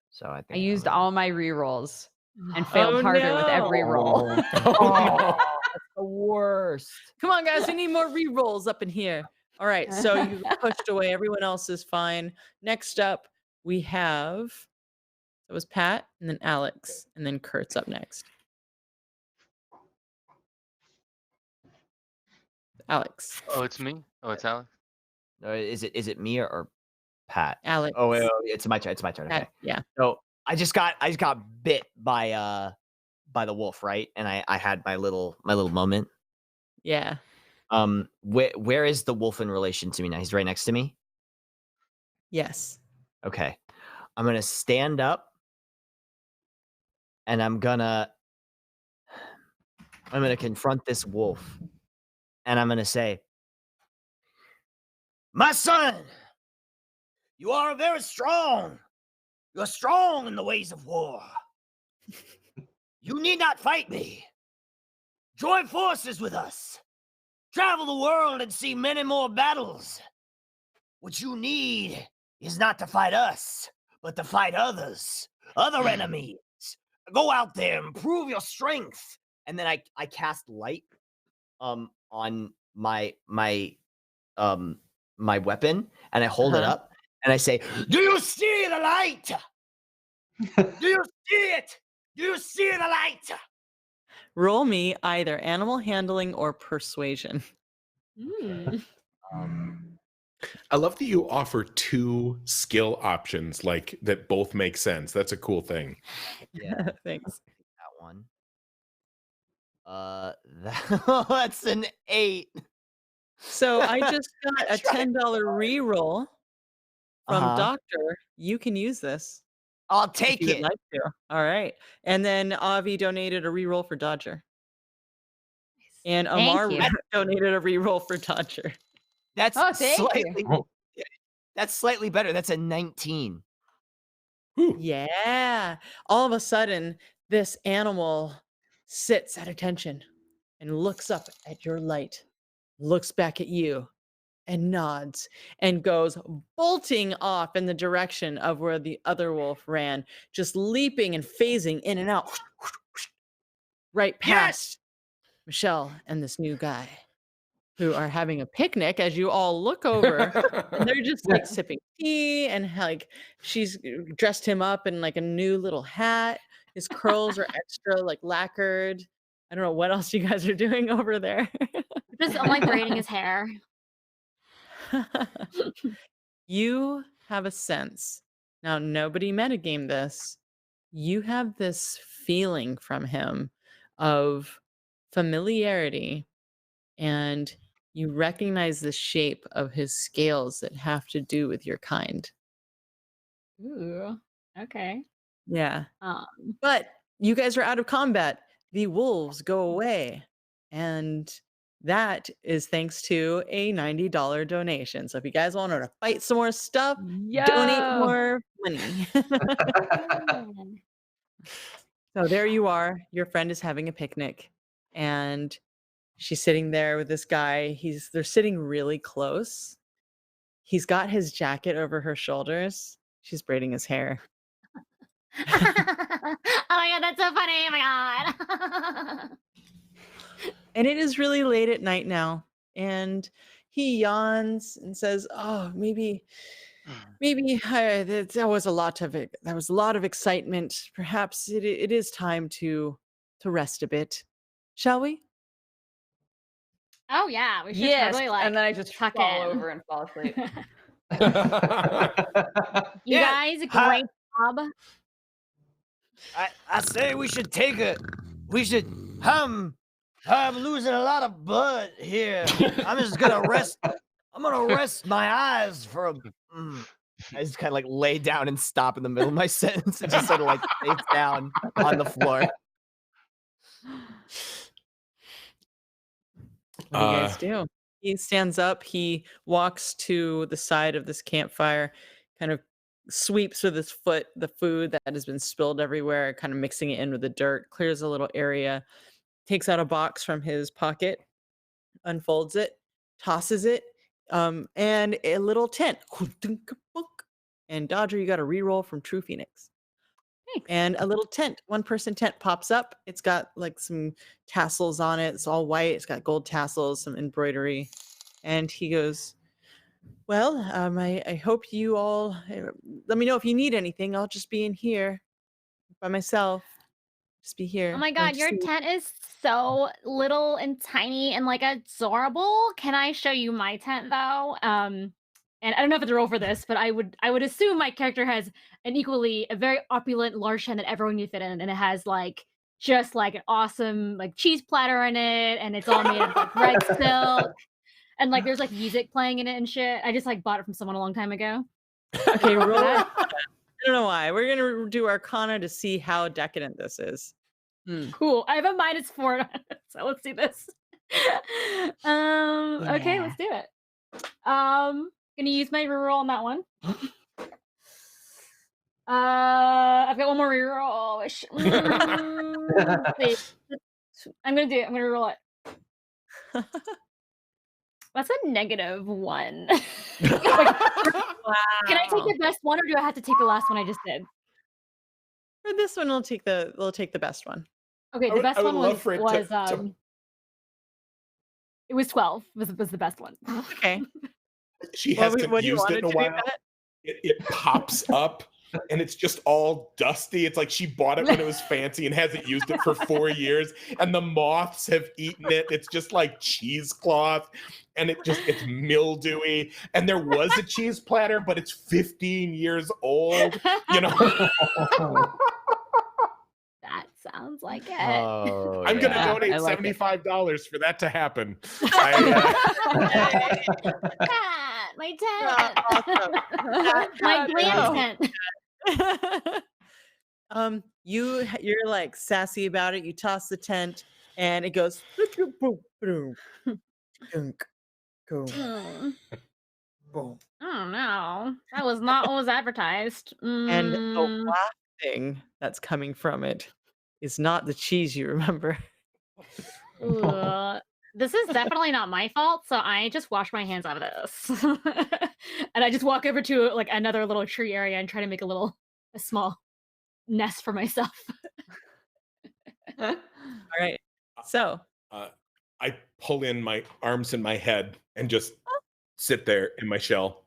So I think I used all my rerolls and failed harder with every roll. Oh, that's the worst. Come on, guys. We need more re-rolls up in here. All right. So you pushed away. Everyone else is fine. Next up, we have, it was Pat and then Alex and then Kurt's up next. Alex. Oh, it's me? Oh, it's Alex? Is it me or Pat? Alex. Oh, wait, it's my turn. It's my turn. Okay. Pat, yeah. So I just got bit by the wolf, right? And I had my little moment. Yeah. Where is the wolf in relation to me now? He's right next to me. Yes. Okay. I'm gonna stand up and I'm gonna confront this wolf. And I'm gonna say, my son, you are very strong, You're strong in the ways of war. You need not fight me. Join forces with us. Travel the world and see many more battles. What you need is not to fight us, but to fight others, other enemies. Go out there and prove your strength. And then I cast light on my weapon, and I hold it up and I say, Do you see the light? Do you see it? Do you see the light? Roll me either animal handling or persuasion. I love that you offer 2 skill options like that both make sense. That's a cool thing. Yeah, Thanks. that one. That's an 8. So I just got a $10 reroll from Doctor. You can use this. I'll if take you would it. like to. All right. And then Avi donated a reroll for Dodger. And Thank Amar you. donated a reroll for Dodger. That's Oh, thank you. slightly. That's slightly better. That's a 19. Whew. Yeah. All of a sudden, this animal sits at attention and looks up at your light, looks back at you, and nods and goes bolting off in the direction of where the other wolf ran, just leaping and phasing in and out, right past Michelle and this new guy who are having a picnic as you all look over and they're just like sipping tea and like she's dressed him up in like a new little hat. His curls are extra like lacquered. I don't know what else you guys are doing over there. I'm like braiding his hair. You have a sense. Now, nobody metagame this. You have this feeling from him of familiarity, and you recognize the shape of his scales that have to do with your kind. Ooh. Okay. Yeah. Um. But you guys are out of combat. The wolves go away. And that is thanks to a $90 donation. So if you guys want to fight some more stuff, donate more money. So there you are. Your friend is having a picnic. And she's sitting there with this guy. They're sitting really close. He's got his jacket over her shoulders. She's braiding his hair. Oh my god, that's so funny. Oh my god. And it is really late at night now. And he yawns and says, "Oh, maybe that was a lot of it. That was a lot of excitement. Perhaps it is time to rest a bit. Shall we?" Oh yeah, we should Yes, totally like. and then I just tuck fall in. over and fall asleep. You Yeah, guys, hi- great job. I say we should take a. We should. I'm losing a lot of blood here. I'm just gonna rest. I'm gonna rest my eyes for a. I just kind of like lay down and stop in the middle of my sentence and just sort of like face down on the floor. What do you guys do? He stands up. He walks to the side of this campfire, kind of sweeps with his foot the food that has been spilled everywhere, kind of mixing it in with the dirt, clears a little area, takes out a box from his pocket, unfolds it, tosses it, and a little tent. And Dodger, you got a reroll from True Phoenix. Thanks. And a little tent, 1-person tent pops up. It's got like some tassels on it. It's all white. It's got gold tassels, some embroidery. And he goes, "Well, I hope you all let me know if you need anything. I'll just be in here by myself. Just be here." Oh my Won't god, you your see?" tent is so little and tiny and like adorable. Can I show you my tent though? And I don't know if it's a roll for this, but I would assume my character has a very opulent large tent that everyone can fit in, and it has like just like an awesome like cheese platter in it, and it's all made of like red silk, and like there's like music playing in it and shit. I just like bought it from someone a long time ago. Okay, roll. I don't know why. We're gonna do Arcana to see how decadent this is. Cool. I have a -4 on it, so let's do this. Okay, let's do it. Gonna use my reroll on that one. I've got one more reroll. Let's see. I'm gonna do it. I'm gonna roll it. That's a -1. Like, can I take the best one, or do I have to take the last one I just did? For this one, we'll take the best one. Okay, the would- best I would one love was for it to- it was 12. Was the best one. Okay. She What hasn't do you used want it it in a to be, while. Matt? It pops up and it's just all dusty. It's like she bought it when it was fancy and hasn't used it for 4 years, and the moths have eaten it. It's just like cheesecloth, and it's mildewy. And there was a cheese platter, but it's 15 years old. You know, That sounds like it. Oh, I'm gonna yeah. donate I like it. $75 for that to happen. Cat, my Yeah, tent. awesome. My glam tent. You're like sassy about it. You toss the tent, and it goes boom, boom, boom, boom, Hmm. boom. I don't know. That was not what was advertised. And the Mm, last thing that's coming from it is not the cheese you remember. ugh. This is definitely not my fault, so I just wash my hands out of this. And I just walk over to like another little tree area and try to make a small nest for myself. All right. So I pull in my arms in my head and just sit there in my shell.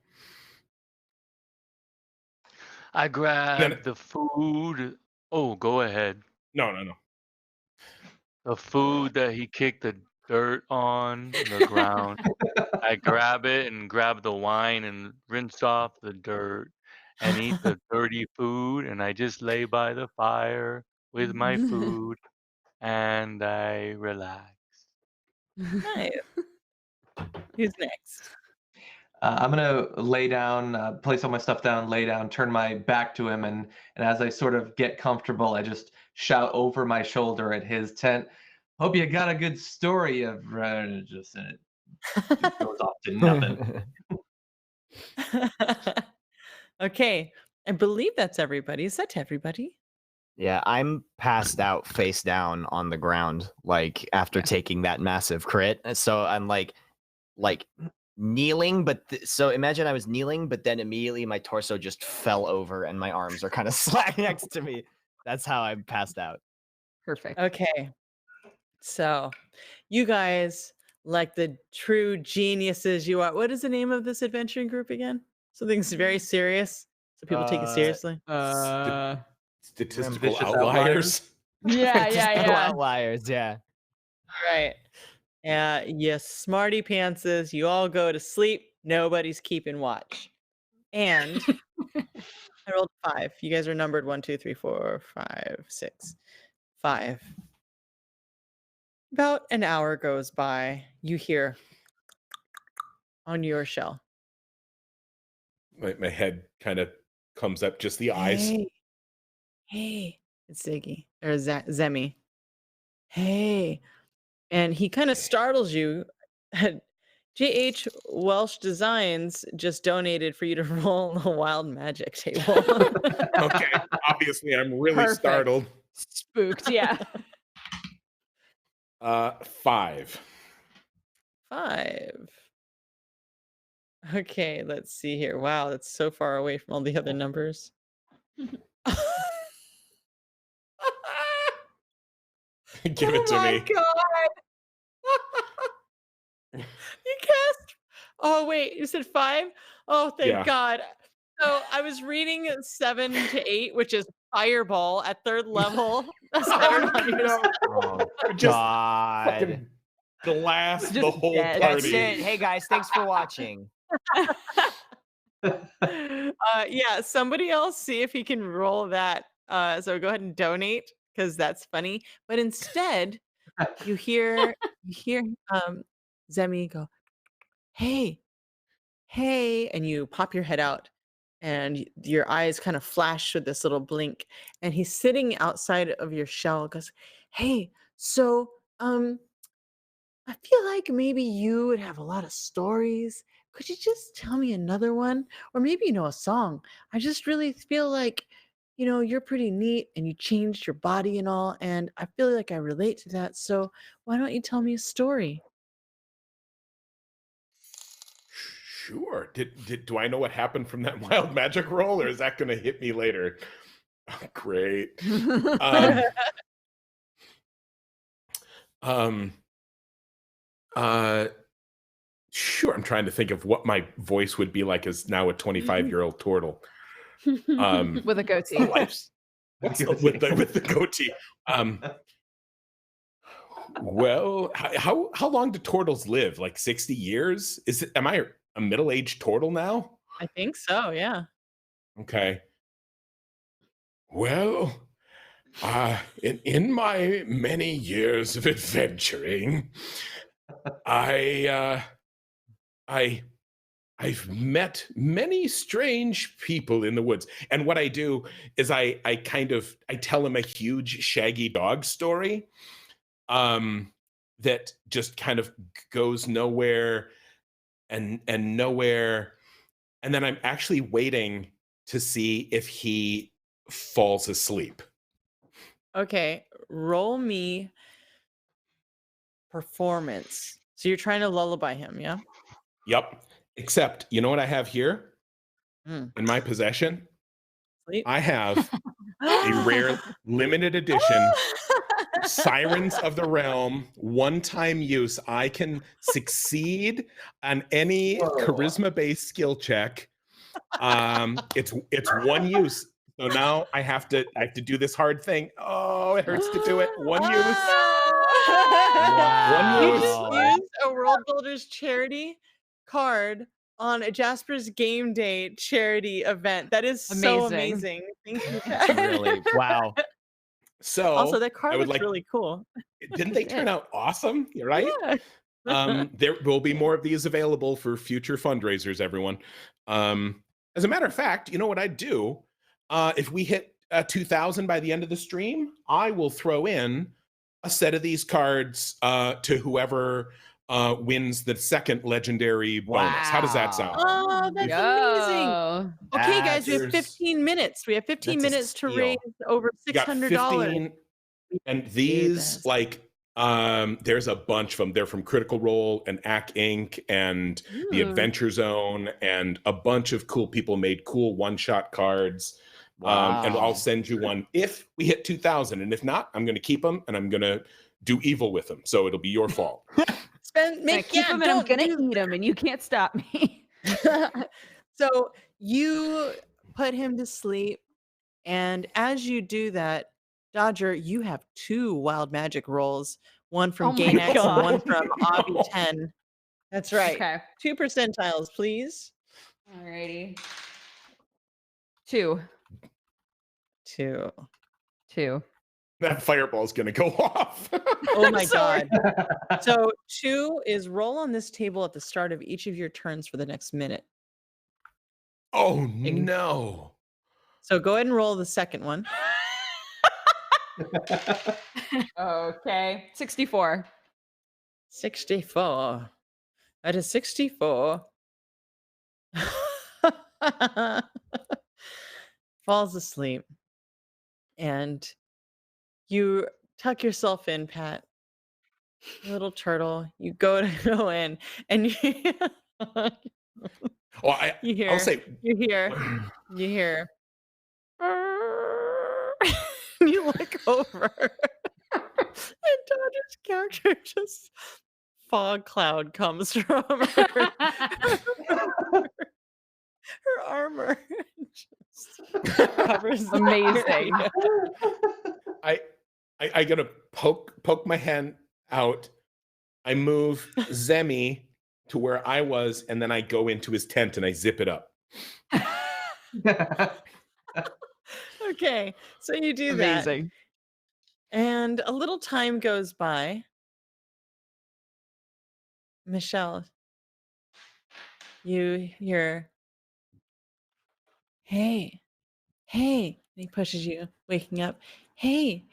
I grabbed the food. Oh, go ahead. No. The food that he kicked the dirt on the ground. I grab it and grab the wine and rinse off the dirt and eat the dirty food. And I just lay by the fire with my food and I relax. nice. Who's next? I'm gonna lay down, place all my stuff down, lay down, turn my back to him, and as I sort of get comfortable, I just shout over my shoulder at his tent. Hope you got a good story of just and it just goes off to nothing. Okay. I believe that's everybody. Is that everybody? Yeah, I'm passed out face down on the ground, like after taking that massive crit. So I'm like kneeling, but so imagine I was kneeling, but then immediately my torso just fell over and my arms are kind of slack next to me. That's how I'm passed out. Perfect. Okay. So, you guys, like the true geniuses you are. What is the name of this adventuring group again? Something's very serious, so people take it seriously. Statistical Ambitious outliers. Yeah, Statistical yeah. outliers, yeah. Right. Yes, smarty pantses. You all go to sleep. Nobody's keeping watch. And I rolled 5. You guys are numbered 1, 2, 3, 4, 5, 6. 5. About an hour goes by. You hear on your shell. My head kind of comes up, just the eyes. Hey, it's Ziggy or Zemi. Hey, and he kind of startles you. JH Welsh Designs just donated for you to roll the wild magic table. Okay, obviously I'm really Perfect. startled. Spooked, yeah. 5. 5. Okay, let's see here. Wow, that's so far away from all the other numbers. Give it to Oh my me. god! You cast. Oh wait, you said 5? Oh, thank Yeah. God. So I was reading 7 to 8, which is Fireball at 3rd level. That's better on your Oh, Just God. fucking glass the Just whole dead. That's party. it. Hey, guys, thanks for watching. Yeah, somebody else see if he can roll that. So go ahead and donate because that's funny. But instead, you hear Zemi go, hey, and you pop your head out and your eyes kind of flash with this little blink. And he's sitting outside of your shell, goes, hey, so I feel like maybe you would have a lot of stories. Could you just tell me another one? Or maybe you know a song. I just really feel like you're pretty neat and you changed your body and all, and I feel like I relate to that. So why don't you tell me a story? Sure. Do I know what happened from that wild magic roll, or is that going to hit me later? Oh, great. Um, um, sure. I'm trying to think of what my voice would be like as now a 25-year-old turtle. With a goatee. With the goatee. Well, how long do turtles live? Like 60 years? Am I a middle-aged turtle now? I think so, yeah. Okay. Well, in my many years of adventuring, I've met many strange people in the woods. And what I do is I tell them a huge shaggy dog story that just kind of goes nowhere and nowhere. And then I'm actually waiting to see if he falls asleep. Okay, roll me performance. So you're trying to lullaby him, yeah? Yep. Except, you know what I have here Mm. in my possession? Sleep. I have a rare limited edition Sirens of the Realm, one-time use. I can succeed on any charisma-based skill check. It's one use. So now I have to do this hard thing. Oh, it hurts to do it. One use. Wow. You just used a World Builders charity card on a Jasper's Game Day charity event. That is so Amazing. amazing. Thank you, That's Pat. really wow. So Also, that card I would looks like. really cool. Didn't they turn out awesome? You're right. Yeah. There will be more of these available for future fundraisers, everyone. As a matter of fact, you know what I'd do? If we hit 2,000 by the end of the stream, I will throw in a set of these cards to whoever wins the second legendary bonus. How does that sound? Oh, that's amazing. Yo. Okay, guys, we have There's- 15 minutes. We have 15 That's a minutes to steal. raise over You got $600. 15, and these this. there's a bunch of them. They're from Critical Role and AC Inc. and the Adventure Zone, and a bunch of cool people made cool one-shot cards. And I'll send you one if we hit 2,000, and if not, I'm going to keep them and I'm going to do evil with them. So it'll be your fault. Keep him and I'm gonna eat him, and you can't stop me. So you put him to sleep, and as you do that, Dodger, you have 2 wild magic rolls, one from Oh my Gainax and one God. from Obby 10. That's right. Okay. 2 percentiles, please. Alrighty. 2. 2. That fireball's going to go off. Oh my Sorry. God. So 2 is roll on this table at the start of each of your turns for the next minute. Oh, no. So go ahead and roll the second one. Okay. 64. 64. That is 64. Falls asleep. And you tuck yourself in, Pat. Little turtle. You go to go in, and you, Well, you hear. I'll say, You hear. You look over, and Dodger's character just fog cloud comes from her armor. Just covers the Amazing. area. I gotta poke my hand out. I move Zemi to where I was, and then I go into his tent and I zip it up. Okay, so you do that. Amazing. And a little time goes by. Michelle, you hear, hey, and he pushes you, waking up. Hey,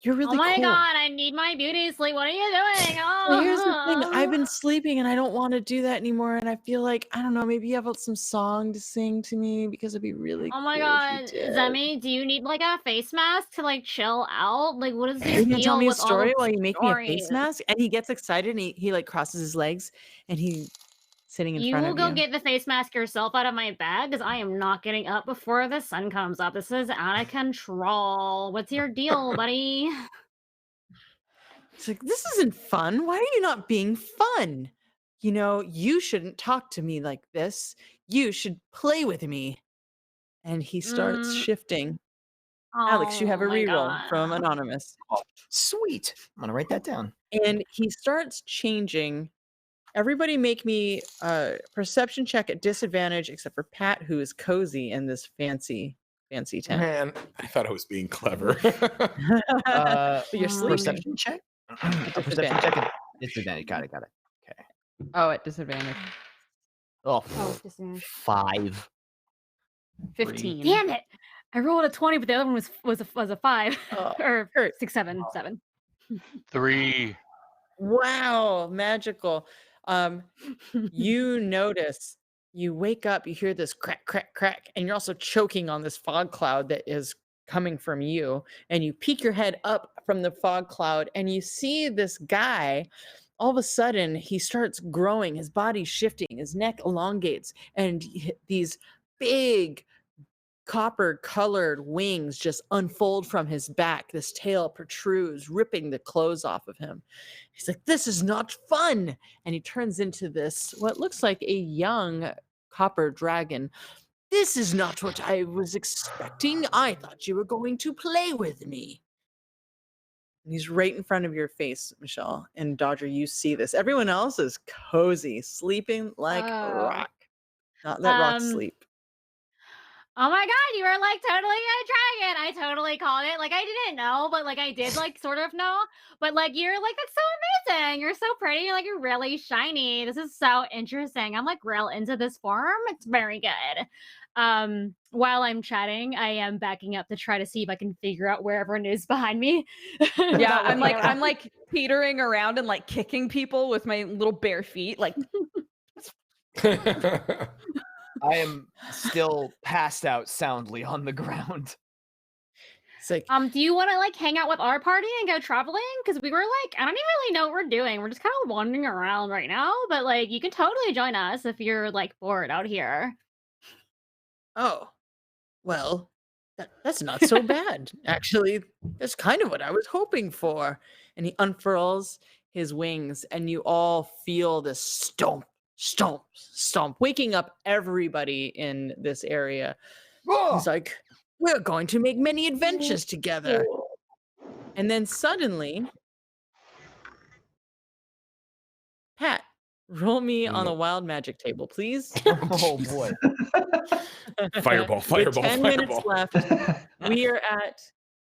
You're really Oh my cool. god, I need my beauty sleep. What are you doing? Well, here's the thing. I've Oh. been sleeping and I don't want to do that anymore. And I feel like, I don't know, maybe you have some song to sing to me because it'd be really Oh my cool god, if you did. Zemi, do you need like a face mask to like chill out? Like, what is Are your you gonna tell deal me a with all story the while you make me a face stories? mask? And he gets excited and he like crosses his legs and he's sitting in You front will of go you. get the face mask yourself out of my bag because I am not getting up before the sun comes up. This is out of control. What's your deal, buddy? It's like, this isn't fun. Why are you not being fun? You know, you shouldn't talk to me like this. You should play with me. And he starts Mm, shifting. Alex, you have a oh my reroll from god. Anonymous. Oh, sweet. I'm gonna write that down. And he starts changing. Everybody make me a perception check at disadvantage, except for Pat, who is cozy in this fancy tent. Man, I thought I was being clever. But you're sleeping. Perception check. A perception disadvantage. check. At disadvantage. Got it. Okay. Oh, at disadvantage. Oh, Oh, disadvantage. 5. 15. Damn it! I rolled a 20, but the other one was a 5 Oh, or Kurt. 6, 7, 7. 3. Wow, magical. You notice, you wake up, you hear this crack, crack, crack, and you're also choking on this fog cloud that is coming from you. And you peek your head up from the fog cloud and you see this guy. All of a sudden, he starts growing, his body's shifting, his neck elongates, and these big copper colored wings just unfold from his back. This tail protrudes, ripping the clothes off of him. He's like, this is not fun. And he turns into this, what looks like a young copper dragon. This is not what I was expecting. I thought you were going to play with me. And he's right in front of your face, Michelle. And Dodger, you see this. Everyone else is cozy, sleeping like rock. Not let rock sleep. Oh my god, you are like totally a dragon. I totally called it. Like I didn't know, but like I did like sort of know. But like you're like, that's so amazing. You're so pretty. Like you're really shiny. This is so interesting. I'm like real into this form. It's very good. While I'm chatting, I am backing up to try to see if I can figure out where everyone is behind me. Yeah, without I'm looking like around. teetering around and like kicking people with my little bare feet. Like I am still passed out soundly on the ground. It's like, Do you want to like hang out with our party and go traveling? Because we were like, I don't even really know what we're doing. We're just kind of wandering around right now. But like, you can totally join us if you're like bored out here. oh, well, that's not so bad. Actually, that's kind of what I was hoping for. And he unfurls his wings, and you all feel this stomp, stomp, stomp, waking up everybody in this area. He's like, we're going to make many adventures together. And then suddenly, Pat, roll me on a wild magic table, please. Oh boy. Fireball, With fireball, 10 minutes fireball. left. We are at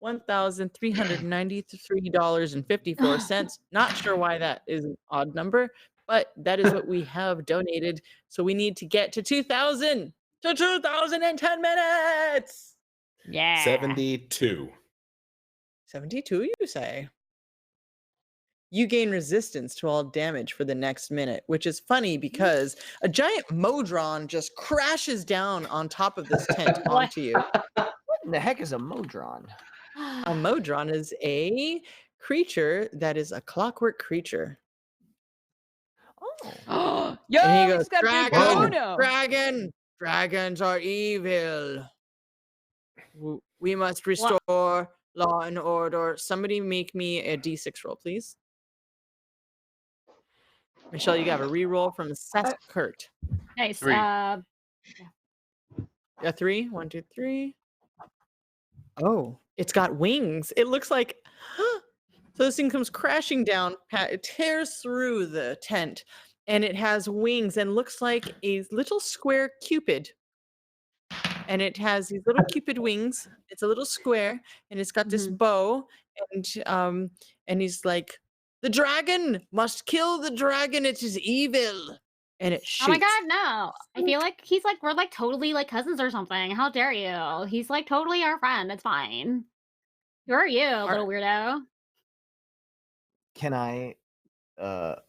$1,393.54. Not sure why that is an odd number, but that is what we have donated. So we need to get to 2,000 to 2,000 in 10 minutes. Yeah. 72. 72, you say? You gain resistance to all damage for the next minute, which is funny because a giant Modron just crashes down on top of this tent What? onto you. What in the heck is a Modron? A Modron is a creature that is a clockwork creature. Oh. yo, And he he's goes, got a big dragon, bono. dragon, dragons are evil. We must restore law and order. Somebody make me a D6 roll, please. Michelle, you got a reroll from Seth Kurt. Nice. 3. Yeah, 3. 1, 2, 3. Oh, it's got wings. It looks like so this thing comes crashing down. It tears through the tent, and it has wings and looks like a little square cupid. And it has these little cupid wings. It's a little square, and it's got this bow. And he's like, the dragon must kill the dragon. It is evil. And it shoots. Oh my god, no. I feel like he's like, we're like totally like cousins or something. How dare you? He's like totally our friend. It's fine. Who are you, little weirdo? Can I wanna-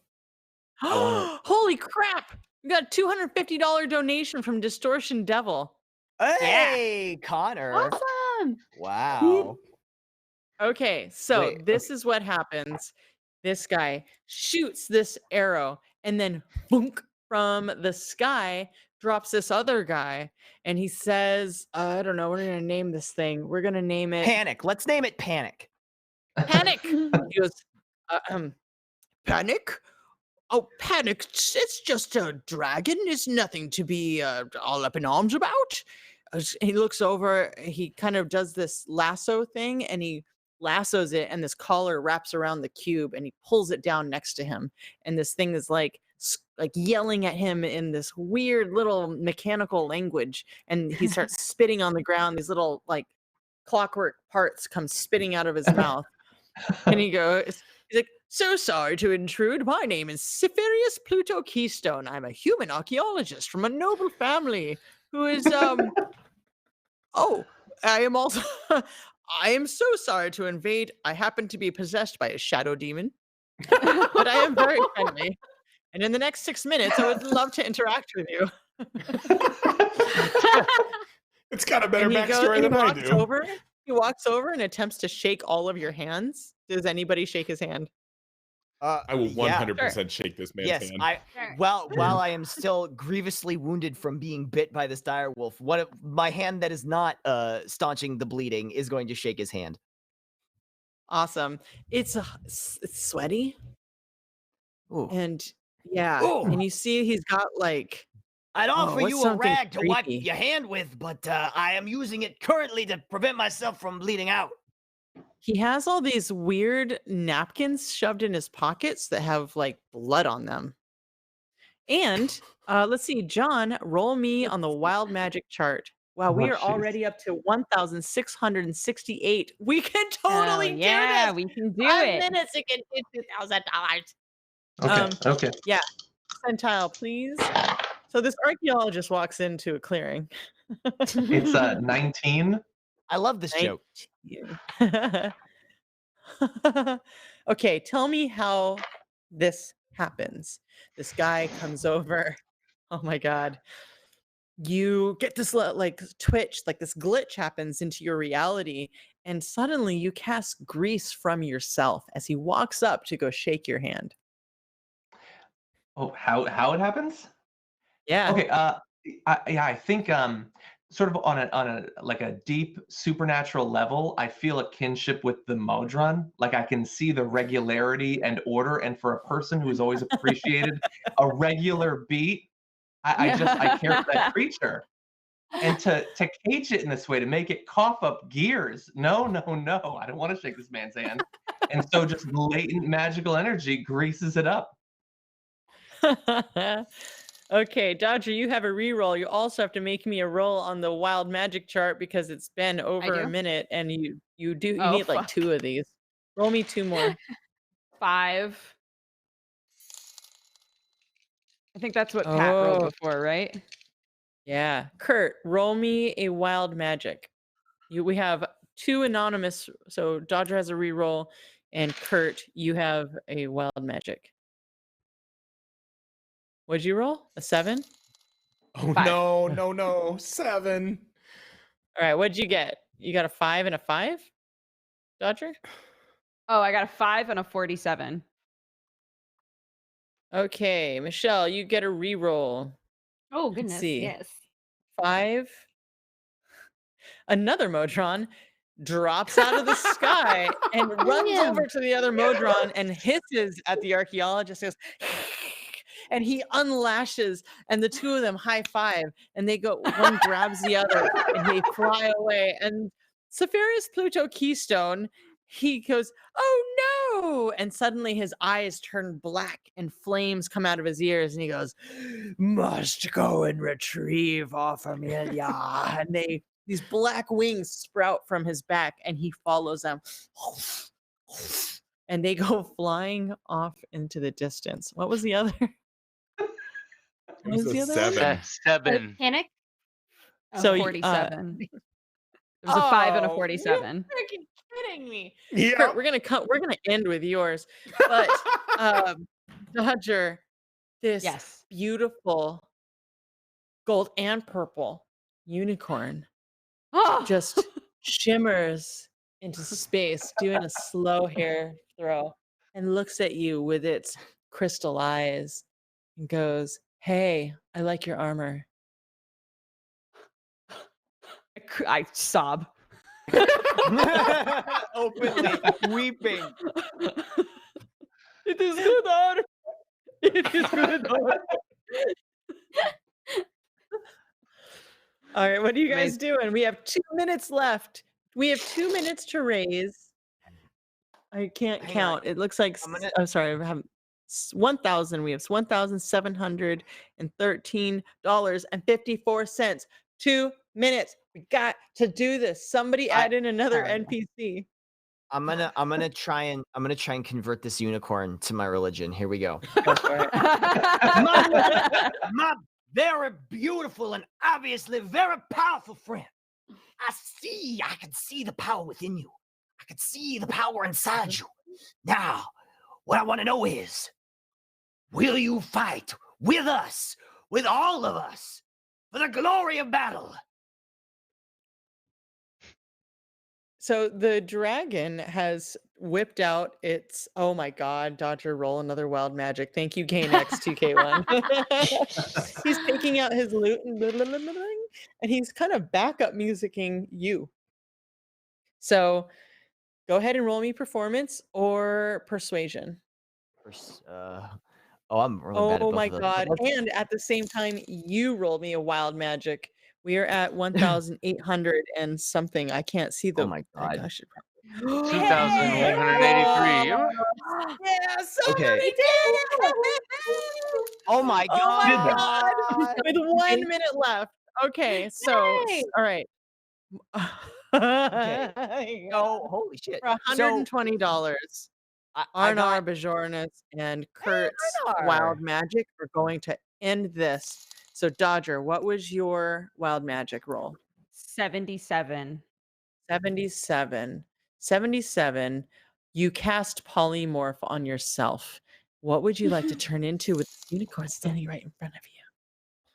Holy crap! We got a $250 donation from Distortion Devil. Hey, Connor. Awesome. Wow. Okay, so Wait, this is what happens. This guy shoots this arrow, and then boonk, from the sky drops this other guy, and he says, I don't know, we're gonna name this thing. We're gonna name it Panic. Let's name it Panic. Panic. He goes, Panic? Oh, Panic, it's just a dragon. It's nothing to be all up in arms about. He looks over, he kind of does this lasso thing, and he lassos it, and this collar wraps around the cube, and he pulls it down next to him. And this thing is like yelling at him in this weird little mechanical language. And he starts spitting on the ground. These little like clockwork parts come spitting out of his mouth. And he goes, he's like, so sorry to intrude. My name is Cypherius Pluto Keystone. I'm a human archaeologist from a noble family who is, oh, I am also, I am so sorry to invade. I happen to be possessed by a shadow demon, but I am very friendly. And in the next 6 minutes, I would love to interact with you. It's got a better And he backstory than I walks do. over. He walks over and attempts to shake all of your hands. Does anybody shake his hand? I will yeah. 100% shake this man's Yes, hand. Sure. while I am still grievously wounded from being bit by this dire wolf, my hand that is not staunching the bleeding is going to shake his hand. Awesome. It's sweaty. Ooh. And yeah, Ooh. and you see he's got like I'd offer what's you a something rag to wipe creepy? your hand with, but I am using it currently to prevent myself from bleeding out. He has all these weird napkins shoved in his pockets that have like blood on them. And let's see, John, roll me on the wild magic chart. Wow, we Oh, are jeez. already up to 1,668. We can totally do yeah, this. we can do 5 it. minutes to get to $2,000. Okay. Okay. Yeah, percentile, please. So this archaeologist walks into a clearing. It's 19. I love this joke. 19. Okay, tell me how this happens. This guy comes over. Oh my god. You get this like twitch, like this glitch happens into your reality, and suddenly you cast grease from yourself as he walks up to go shake your hand. Oh, how it happens? Yeah. Okay. I think sort of on a like a deep supernatural level, I feel a kinship with the Modron. Like I can see the regularity and order, and for a person who's always appreciated a regular beat, I care for that creature. And to cage it in this way, to make it cough up gears, no, I don't want to shake this man's hand. And so just latent magical energy greases it up. Okay, Dodger, you have a reroll. You also have to make me a roll on the wild magic chart because it's been over a do? minute, and you Oh, need like fuck. 2 of these. Roll me 2 more. 5. I think that's what Pat rolled Oh. before, right? Yeah, Kurt, roll me a wild magic. We have 2 anonymous, so Dodger has a reroll, and Kurt, you have a wild magic. What'd you roll? A 7? Oh 5. no, 7. All right, what'd you get? You got a 5 and a 5, Dodger? Oh, I got a 5 and a 47. Okay, Michelle, you get a reroll. Oh goodness, see. yes. 5. Another Modron drops out of the sky and runs Damn. over to the other Modron and hisses at the archaeologist. Goes, and he unlashes, and the 2 of them high five, and they go. One grabs the other, and they fly away. And Cypherius Pluto Keystone, he goes, "Oh no!" And suddenly his eyes turn black, and flames come out of his ears, and he goes, "Must go and retrieve our familia." And these black wings sprout from his back, and he follows them. And they go flying off into the distance. What was the other? It was the a other one? 7. 7. Panic. A So, 47. It was a 5 and a Oh, 47. You freaking kidding me? Yeah. Kurt, we're gonna end with yours. But Dodger, this Yes. beautiful gold and purple unicorn Oh, just shimmers into space, doing a slow hair throw, and looks at you with its crystal eyes and goes, "Hey, I like your armor." I sob. Openly weeping. It is good armor. It is good armor. All right, what are you guys doing? We have 2 minutes left. We have 2 minutes to raise. I can't Hang on. count. It looks like I'm gonna- I'm sorry, I have 1,000. We have $1,713.54. 2 minutes. We got to do this. Somebody add in another Alright. NPC. I'm gonna try and convert this unicorn to my religion. Here we go. Go for it. My very beautiful and obviously very powerful friend. I can see the power within you. I can see the power inside you. Now, what I want to know is, will you fight with us, with all of us, for the glory of battle? So the dragon has whipped out its, oh my god, Dodger, roll another wild magic. Thank you, KNX2K1. He's taking out his lute and he's kind of backup musicking you. So go ahead and roll me performance or persuasion. I'm really bad at Oh both my of those. god. And at the same time, you rolled me a wild magic. We are at 1,800 and something. I can't see the. Oh my god. I should probably. 2,183. Yeah, somebody Okay. did it! Oh my Oh my god. god! With 1 minute left. Okay, so Yay! all right. Okay. Oh, holy shit. For $120. I Arnar got Bajornis and Kurt's Arnar. wild magic are going to end this. So Dodger, what was your wild magic roll? 77. 77. 77. You cast polymorph on yourself. What would you like to turn into with this unicorn standing right in front of you?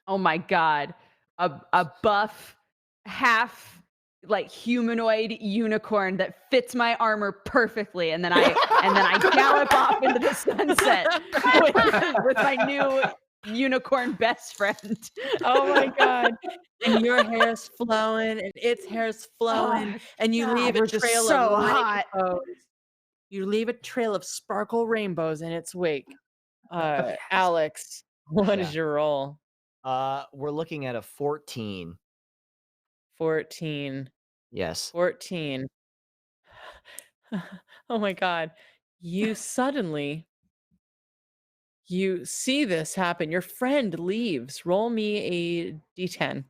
Oh my god. A buff, half like humanoid unicorn that fits my armor perfectly, and then I gallop off into the sunset with my new unicorn best friend. Oh my god. And your hair's flowing and its hair's flowing and you leave a we're just trail so of hot. rainbows. You leave a trail of sparkle rainbows in its wake. Alex, what is Yeah. your roll? We're looking at a 14. 14. Yes. 14. Oh my god. You suddenly you see this happen. Your friend leaves. Roll me a d10.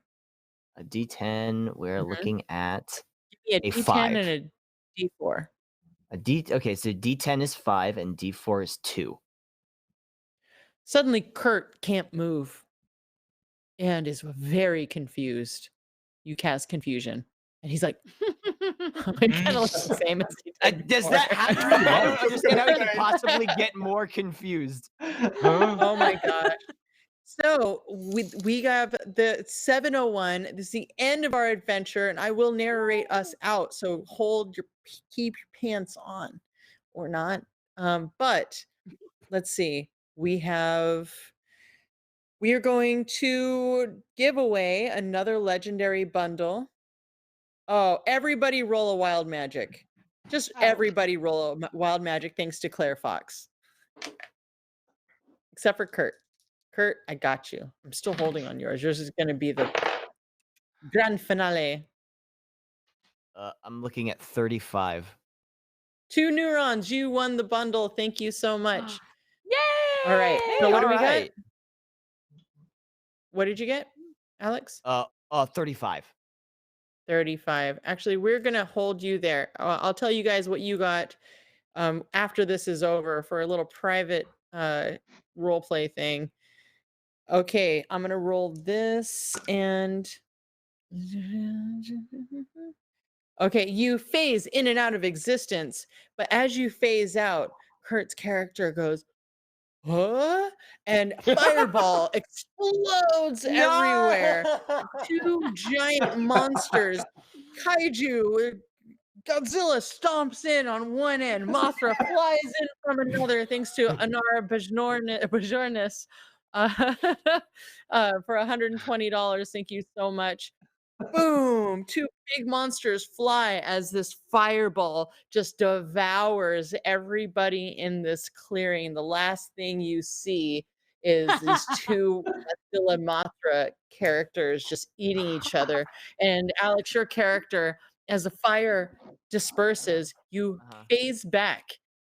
A D10. We're Mhm. looking at Give me a A d10 5. and a d4. Okay, so D10 is 5 and D4 is 2. Suddenly, Kurt can't move and is very confused. You cast confusion, and he's like, it kind of looks the same as he did Does before. that happen? I don't understand how you could possibly get more confused. Oh my gosh. So we have the 701. This is the end of our adventure, and I will narrate us out. So keep your pants on, or not. But let's see. We are going to give away another legendary bundle. Oh, everybody roll a wild magic. Just everybody roll a wild magic thanks to Claire Fox. Except for Kurt. Kurt, I got you. I'm still holding on yours. Yours is going to be the grand finale. I'm looking at 35. 2 neurons. You won the bundle. Thank you so much. Yay! All right. So what do we got? Alright. What did you get, Alex? 35. 35. Actually, we're going to hold you there. I'll tell you guys what you got after this is over for a little private role play thing. Okay, I'm going to roll this and Okay, you phase in and out of existence, but as you phase out, Kurt's character goes, huh? And fireball explodes everywhere. Two giant monsters, kaiju, Godzilla stomps in on one end, Mothra flies in from another, thanks to Anara Bajornis for $120. Thank you so much. Boom! Two big monsters fly as this fireball just devours everybody in this clearing. The last thing you see is these two Godzilla and Mothra characters just eating each other. And Alex, your character, as the fire disperses, you phase back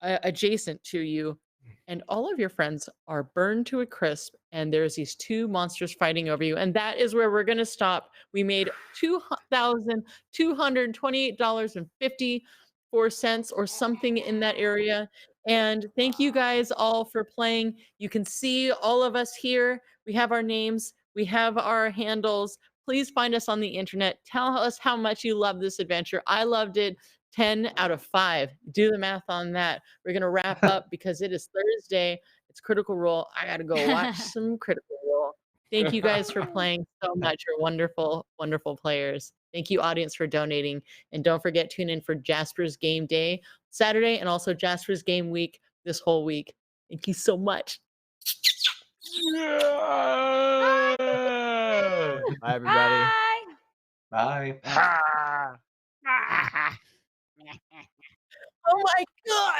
adjacent to you, and all of your friends are burned to a crisp, and there's these two monsters fighting over you, and that is where we're going to stop. We made $2,228.54 or something in that area. And thank you guys all for playing. You can see all of us here. We have our names, we have our handles. Please find us on the internet. Tell us how much you love this adventure. I loved it. 10 out of 5. Do the math on that. We're going to wrap up because it is Thursday. It's Critical Role. I got to go watch some Critical Role. Thank you guys for playing so much. You're wonderful, wonderful players. Thank you, audience, for donating. And don't forget, tune in for Jasper's Game Day Saturday and also Jasper's Game Week this whole week. Thank you so much. Bye, everybody. Bye. Oh my God.